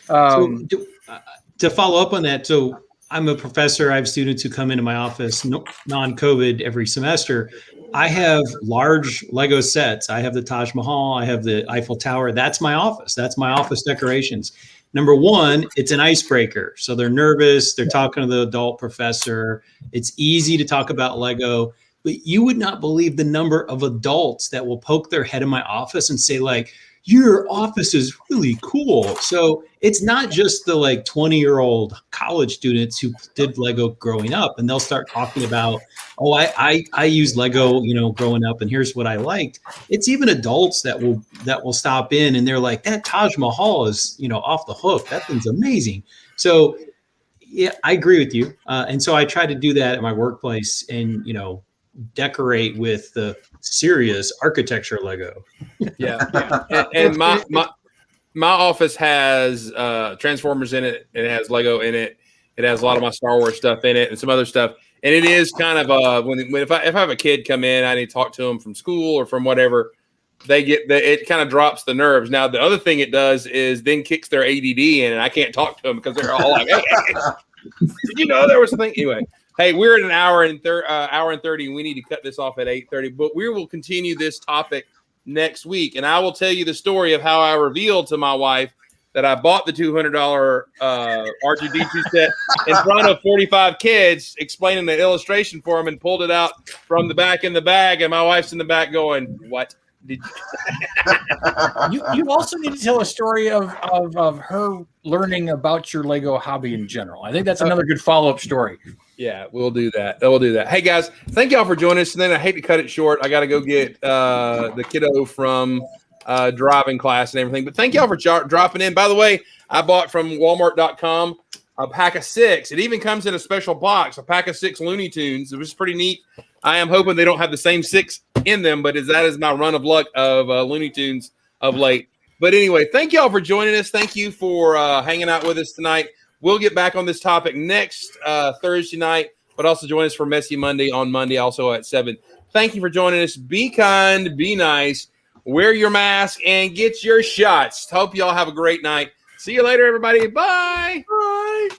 To follow up on that, so I'm a professor. I have students who come into my office, non-COVID every semester. I have large Lego sets. I have the Taj Mahal. I have the Eiffel Tower. That's my office. That's my office decorations. Number one, it's an icebreaker. So they're nervous. They're talking to the adult professor. It's easy to talk about Lego, but you would not believe the number of adults that will poke their head in my office and say like, your office is really cool. So it's not just the like 20-year-old college students who did Lego growing up, and they'll start talking about, oh, I used Lego, growing up, and here's what I liked. It's even adults that will stop in and they're like, that Taj Mahal is, off the hook. That thing's amazing. So yeah, I agree with you. And so I try to do that at my workplace and, decorate with the serious architecture Lego. Yeah. And my office has Transformers in it. It has Lego in it. It has a lot of my Star Wars stuff in it and some other stuff. And it is kind of if I have a kid come in, I need to talk to them from school or from whatever. It kind of drops the nerves. Now the other thing it does is then kicks their ADD in, and I can't talk to them because they're all like, hey, did you know there was something? Anyway, hey, we're at an hour and 30. And we need to cut this off at 8:30. But we will continue this topic next week, and I will tell you the story of how I revealed to my wife that I bought the $200 R2D2 set in front of 45 kids, explaining the illustration for them, and pulled it out from the back in the bag, and my wife's in the back going, "What did you also need to tell a story of her learning about your Lego hobby in general. I think that's another good follow-up story. Yeah, we'll do that. We'll do that. Hey, guys, thank y'all for joining us. And then I hate to cut it short. I got to go get the kiddo from driving class and everything. But thank y'all for dropping in. By the way, I bought from Walmart.com a pack of 6. It even comes in a special box, a pack of 6 Looney Tunes. It was pretty neat. I am hoping they don't have the same 6 in them, but that is my run of luck of Looney Tunes of late. But anyway, thank y'all for joining us. Thank you for hanging out with us tonight. We'll get back on this topic next Thursday night, but also join us for Messy Monday on Monday, also at 7. Thank you for joining us. Be kind, be nice, wear your mask, and get your shots. Hope y'all have a great night. See you later, everybody. Bye. Bye.